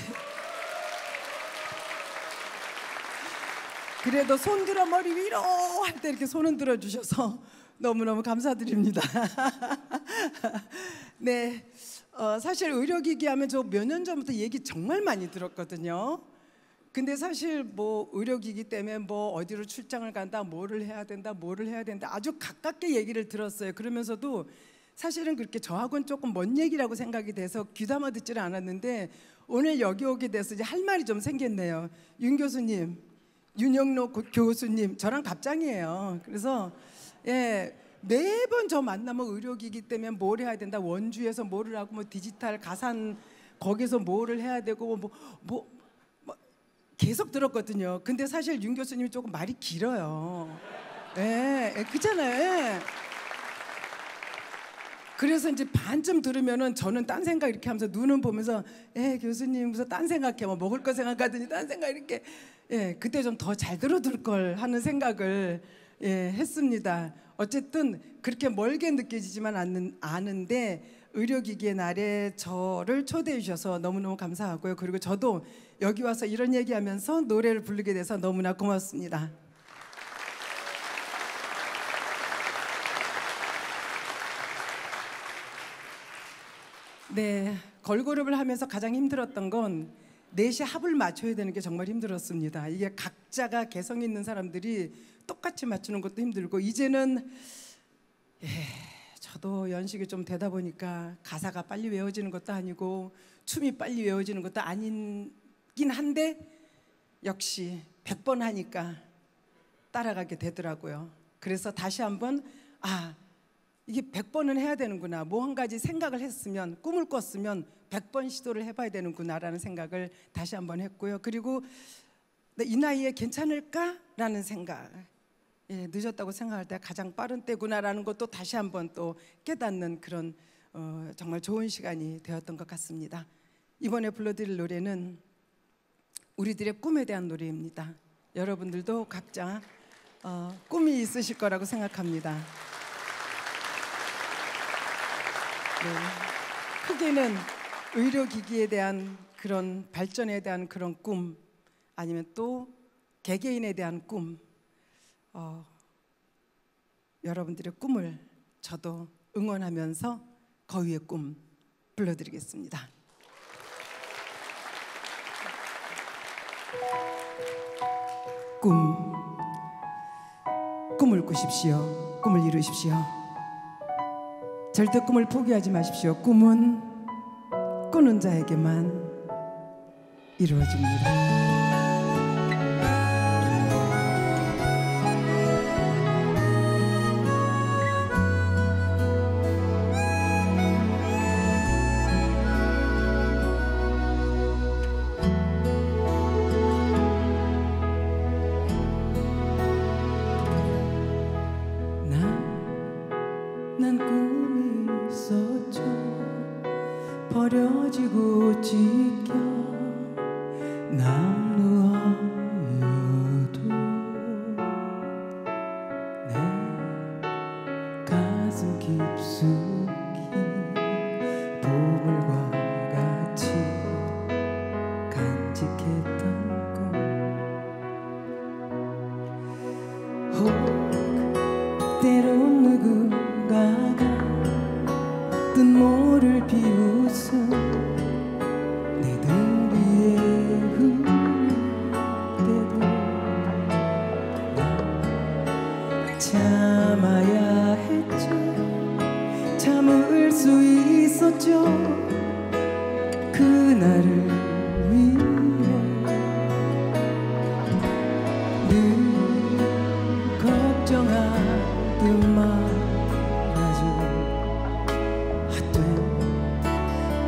그래도 손들어 머리 위로 할 때 이렇게 손 흔들어 주셔서 너무너무 감사드립니다. 네, 사실 의료기기 하면 저 몇 년 전부터 얘기 정말 많이 들었거든요. 근데 사실 뭐 의료기기 때문에 뭐 어디로 출장을 간다, 뭐를 해야 된다, 뭐를 해야 된다 아주 가깝게 얘기를 들었어요. 그러면서도 사실은 그렇게 저하고는 조금 먼 얘기라고 생각이 돼서 귀담아 듣지를 않았는데 오늘 여기 오게 돼서 이제 할 말이 좀 생겼네요. 윤 교수님, 윤영로 교수님 저랑 갑장이에요. 그래서 매번 저 만나면 의료기기 때문에 뭘 해야 된다, 원주에서 뭐를 하고 뭐 디지털 가산 거기서 뭐를 해야 되고 뭐 계속 들었거든요. 근데 사실 윤 교수님이 조금 말이 길어요. 그렇잖아요. 그래서 이제 반쯤 들으면은 저는 딴 생각 이렇게 하면서 눈은 보면서 교수님 무슨 딴 생각해, 뭐 먹을 거 생각하더니 딴 생각 이렇게 그때 좀 더 잘 들어둘 걸 하는 생각을 했습니다. 어쨌든 그렇게 멀게 느껴지지만 않은데 의료기기의 날에 저를 초대해 주셔서 너무너무 감사하고요. 그리고 저도 여기 와서 이런 얘기하면서 노래를 부르게 돼서 너무나 고맙습니다. 네, 걸그룹을 하면서 가장 힘들었던 건 넷이 합을 맞춰야 되는 게 정말 힘들었습니다. 이게 각자가 개성 있는 사람들이 똑같이 맞추는 것도 힘들고 이제는 저도 연식이 좀 되다 보니까 가사가 빨리 외워지는 것도 아니고 춤이 빨리 외워지는 것도 아니긴 한데 역시 100번 하니까 따라가게 되더라고요. 그래서 다시 한번 이게 100번은 해야 되는구나. 뭐 한 가지 생각을 했으면, 꿈을 꿨으면 100번 시도를 해봐야 되는구나라는 생각을 다시 한번 했고요. 그리고 이 나이에 괜찮을까라는 생각, 늦었다고 생각할 때 가장 빠른 때구나라는 것도 다시 한번 또 깨닫는 그런 정말 좋은 시간이 되었던 것 같습니다. 이번에 불러드릴 노래는 우리들의 꿈에 대한 노래입니다. 여러분들도 각자 꿈이 있으실 거라고 생각합니다. 크게는 의료기기에 대한 그런 발전에 대한 그런 꿈, 아니면 또 개개인에 대한 꿈, 여러분들의 꿈을 저도 응원하면서 거위의 꿈 불러드리겠습니다. 꿈을 꾸십시오. 꿈을 이루십시오. 절대 꿈을 포기하지 마십시오. 꿈은 꾸는 자에게만 이루어집니다. 난 꿈이 있었죠. 버려지고 찢겨 남루하여도 내 가슴 깊숙이 보물과 같이 간직했던 꿈, 때론 누군가가 뜬모를 비웃어 내 등 위에 흐를 때도 나 참아야 했죠. 참을 수 있었죠. 그날을 위해 늘 걱정하듯 말하죠. 헛된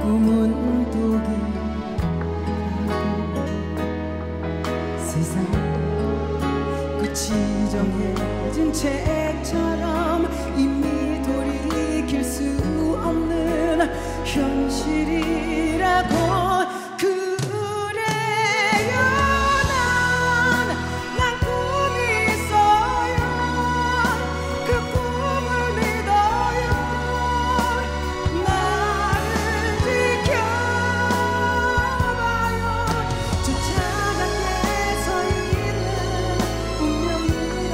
꿈은 독이라고 세상 끝이 정해진 책처럼 이미 돌이킬 수 없는 현실이라고. 그래요, 난 꿈이 있어요. 그 꿈을 믿어요. 나를 지켜봐요. 저 차갑게 서 있는 운명이란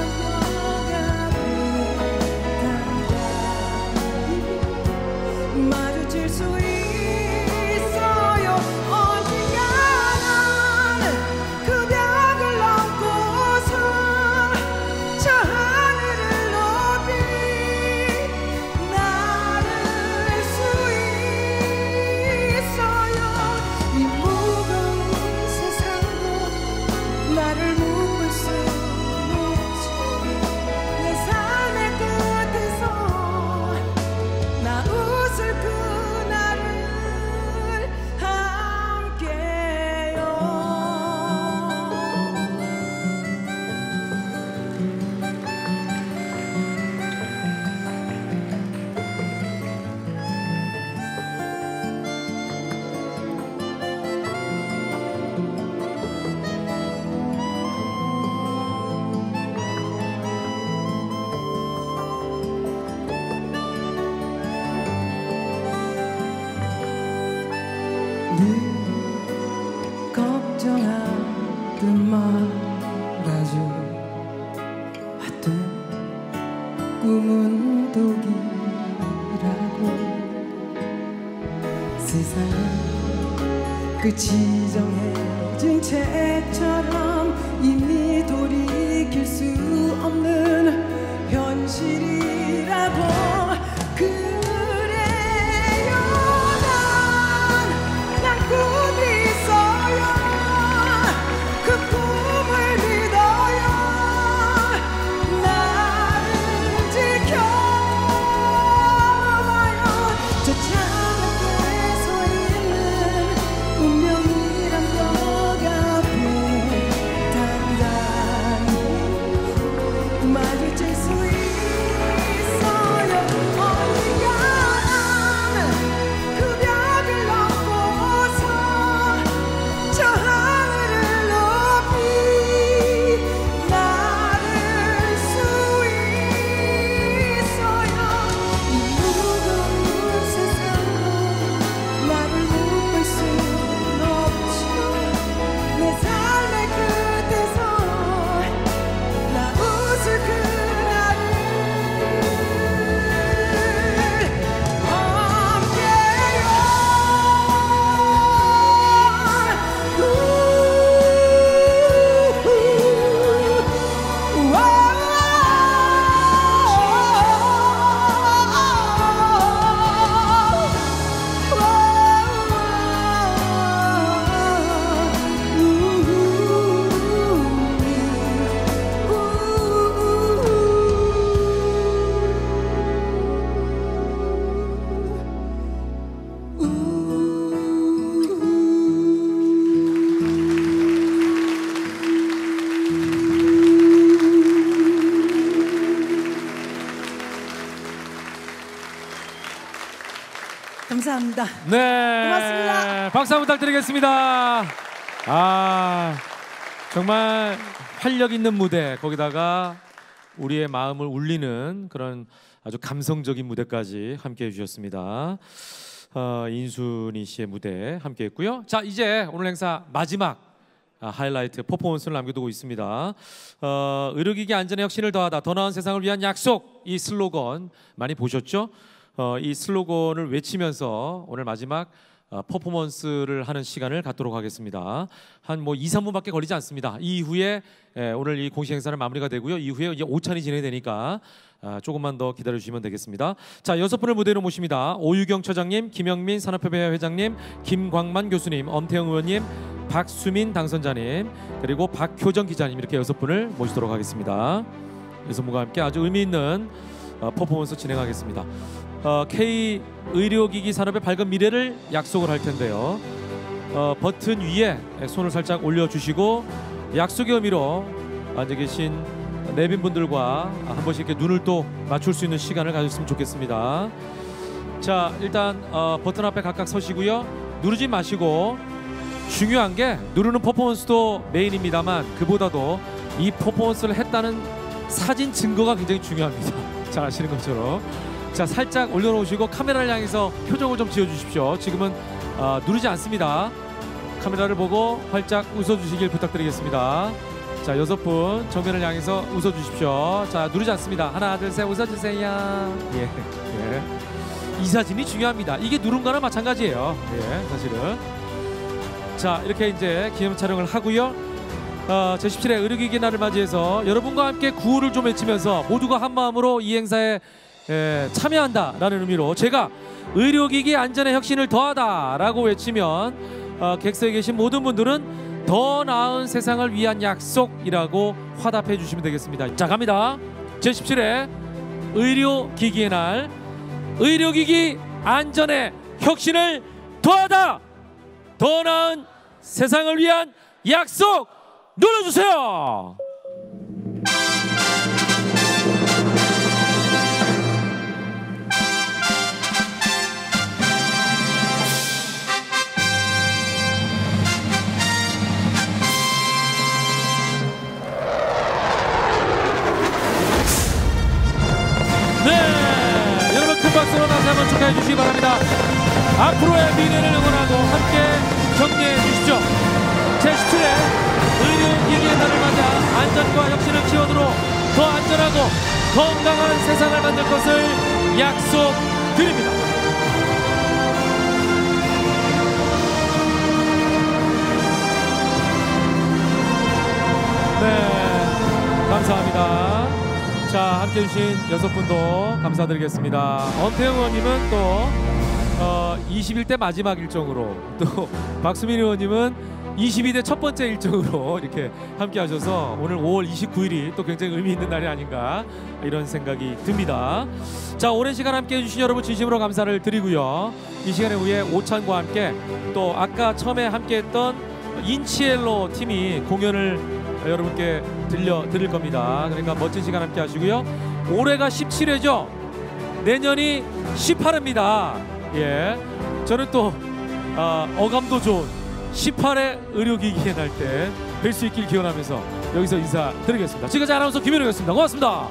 벽 앞에 마주칠 수 있는 늘 걱정하듯 말아줘 왔던 꿈은 독이라고 세상은 끝이 정해진 책처럼 이미 돌이킬 수 없는 현실이라고 그래요 난 꿈이 있어요 그 꿈을 믿어요 나를 지켜봐요 저 창밖에 서 있는 운명이란 벽 앞에 단단히 마주칠 수 있어요 언젠가 그 벽을 넘고서 저 하늘을 높이 날을 수 있어요 이 무거운 세상도 나를 묶을 순 없죠 내 삶의 끝에서 나 웃을 그날을 감사합니다. 네, 고맙습니다. 박수 한번 부탁드리겠습니다. 아, 정말 활력 있는 무대, 거기다가 우리의 마음을 울리는 그런 아주 감성적인 무대까지 함께해 주셨습니다. 인순이 씨의 무대 함께했고요. 자, 이제 오늘 행사 마지막 하이라이트 퍼포먼스를 남겨두고 있습니다. 의료기기 안전의 혁신을 더하다, 더 나은 세상을 위한 약속, 이 슬로건 많이 보셨죠? 이 슬로건을 외치면서 오늘 마지막 퍼포먼스를 하는 시간을 갖도록 하겠습니다. 한 2, 3분밖에 걸리지 않습니다. 이후에 오늘 이 공식 행사는 마무리가 되고요. 이후에 이제 오찬이 진행되니까 조금만 더 기다려 주시면 되겠습니다. 자, 6분을 무대로 모십니다. 오유경 처장님, 김영민 산업협회 회장님, 김광만 교수님, 엄태영 의원님, 박수민 당선자님, 그리고 박효정 기자님, 이렇게 6분을 모시도록 하겠습니다. 6분과 함께 아주 의미 있는 퍼포먼스 진행하겠습니다. K 의료기기 산업의 밝은 미래를 약속을 할 텐데요. 버튼 위에 손을 살짝 올려주시고 약속의 의미로 앉아 계신 내빈분들과 한 번씩 이렇게 눈을 또 맞출 수 있는 시간을 가졌으면 좋겠습니다. 자, 일단 버튼 앞에 각각 서시고요. 누르지 마시고, 중요한 게 누르는 퍼포먼스도 메인입니다만 그보다도 이 퍼포먼스를 했다는 사진 증거가 굉장히 중요합니다. 잘 아시는 것처럼. 자, 살짝 올려놓으시고 카메라를 향해서 표정을 좀 지어주십시오. 지금은 누르지 않습니다. 카메라를 보고 활짝 웃어주시길 부탁드리겠습니다. 자, 6분 정면을 향해서 웃어주십시오. 자, 누르지 않습니다. 하나, 둘, 셋, 웃어주세요. 예, 예. 이 사진이 중요합니다. 이게 누른 거나 마찬가지예요. 예, 사실은. 자, 이렇게 이제 기념 촬영을 하고요. 제17회 의료기기 날을 맞이해서 여러분과 함께 구호를 좀 외치면서 모두가 한 마음으로 이 행사에 참여한다라는 의미로 제가 의료기기 안전의 혁신을 더하다라고 외치면 객석에 계신 모든 분들은 더 나은 세상을 위한 약속이라고 화답해 주시면 되겠습니다. 자, 갑니다. 제17회 의료기기의 날, 의료기기 안전의 혁신을 더하다, 더 나은 세상을 위한 약속 눌러주세요. 네, 여러분 큰 박수로 다시 한번 축하해 주시기 바랍니다. 앞으로의 미래를 응원하고 함께 건강한 세상을 만들 것을 약속드립니다. 네, 감사합니다. 자, 함께해 주신 6분도 감사드리겠습니다. 엄태영 의원님은 또 21대 마지막 일정으로, 또 박수민 의원님은 22대 첫 번째 일정으로 이렇게 함께 하셔서 오늘 5월 29일이 또 굉장히 의미 있는 날이 아닌가 이런 생각이 듭니다. 자, 오랜 시간 함께 해주신 여러분 진심으로 감사를 드리고요. 이 시간에 후에 오찬과 함께 또 아까 처음에 함께 했던 인치엘로 팀이 공연을 여러분께 들려드릴 겁니다. 그러니까 멋진 시간 함께 하시고요. 올해가 17회죠. 내년이 18회입니다. 예, 저는 또 어감도 좋은 18회 의료기기의 날 때 뵐 수 있길 기원하면서 여기서 인사드리겠습니다. 지금까지 아나운서 김현우였습니다. 고맙습니다.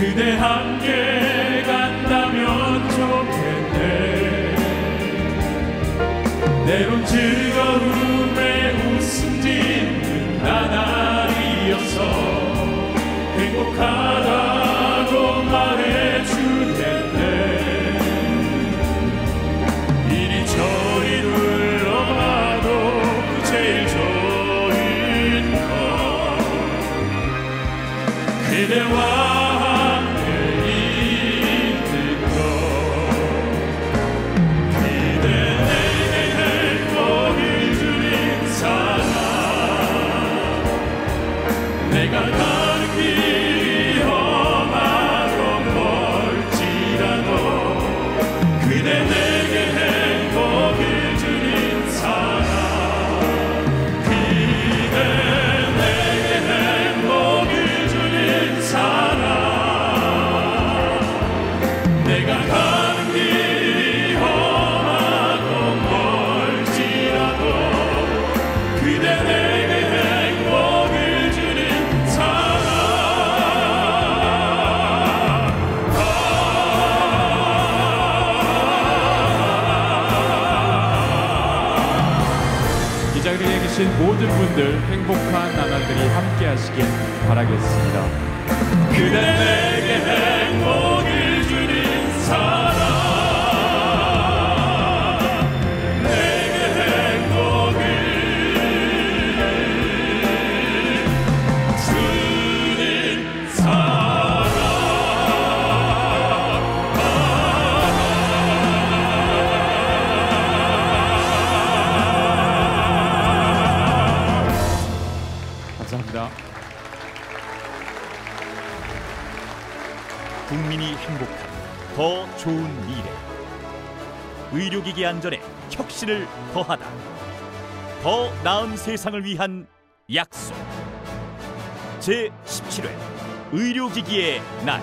그대 함께 간다면 좋겠네. 때론 즐거움에 웃음 짓는 나날이어서 행복하다고 말해주겠네. 이리저리 둘러봐도 제일 좋은 건 그대와 내가 가는 길이 험하고 멀지라도 그대 내게 행복을 주는 사람, 그대 내게 행복을 주는 사람. 내가 가는 길이 험하고 멀지라도 그대 내게 행복을 주는 사람. 모두들 행복한 나날들이 함께 하시길 바라겠습니다. 그대 내게 행복을 주는 사람, 내게 행복을 주는 사람. 감사합니다. 국민이 행복한 더 좋은 미래, 의료기기 안전에 혁신을 더하다, 더 나은 세상을 위한 약속. 제17회 의료기기의 날.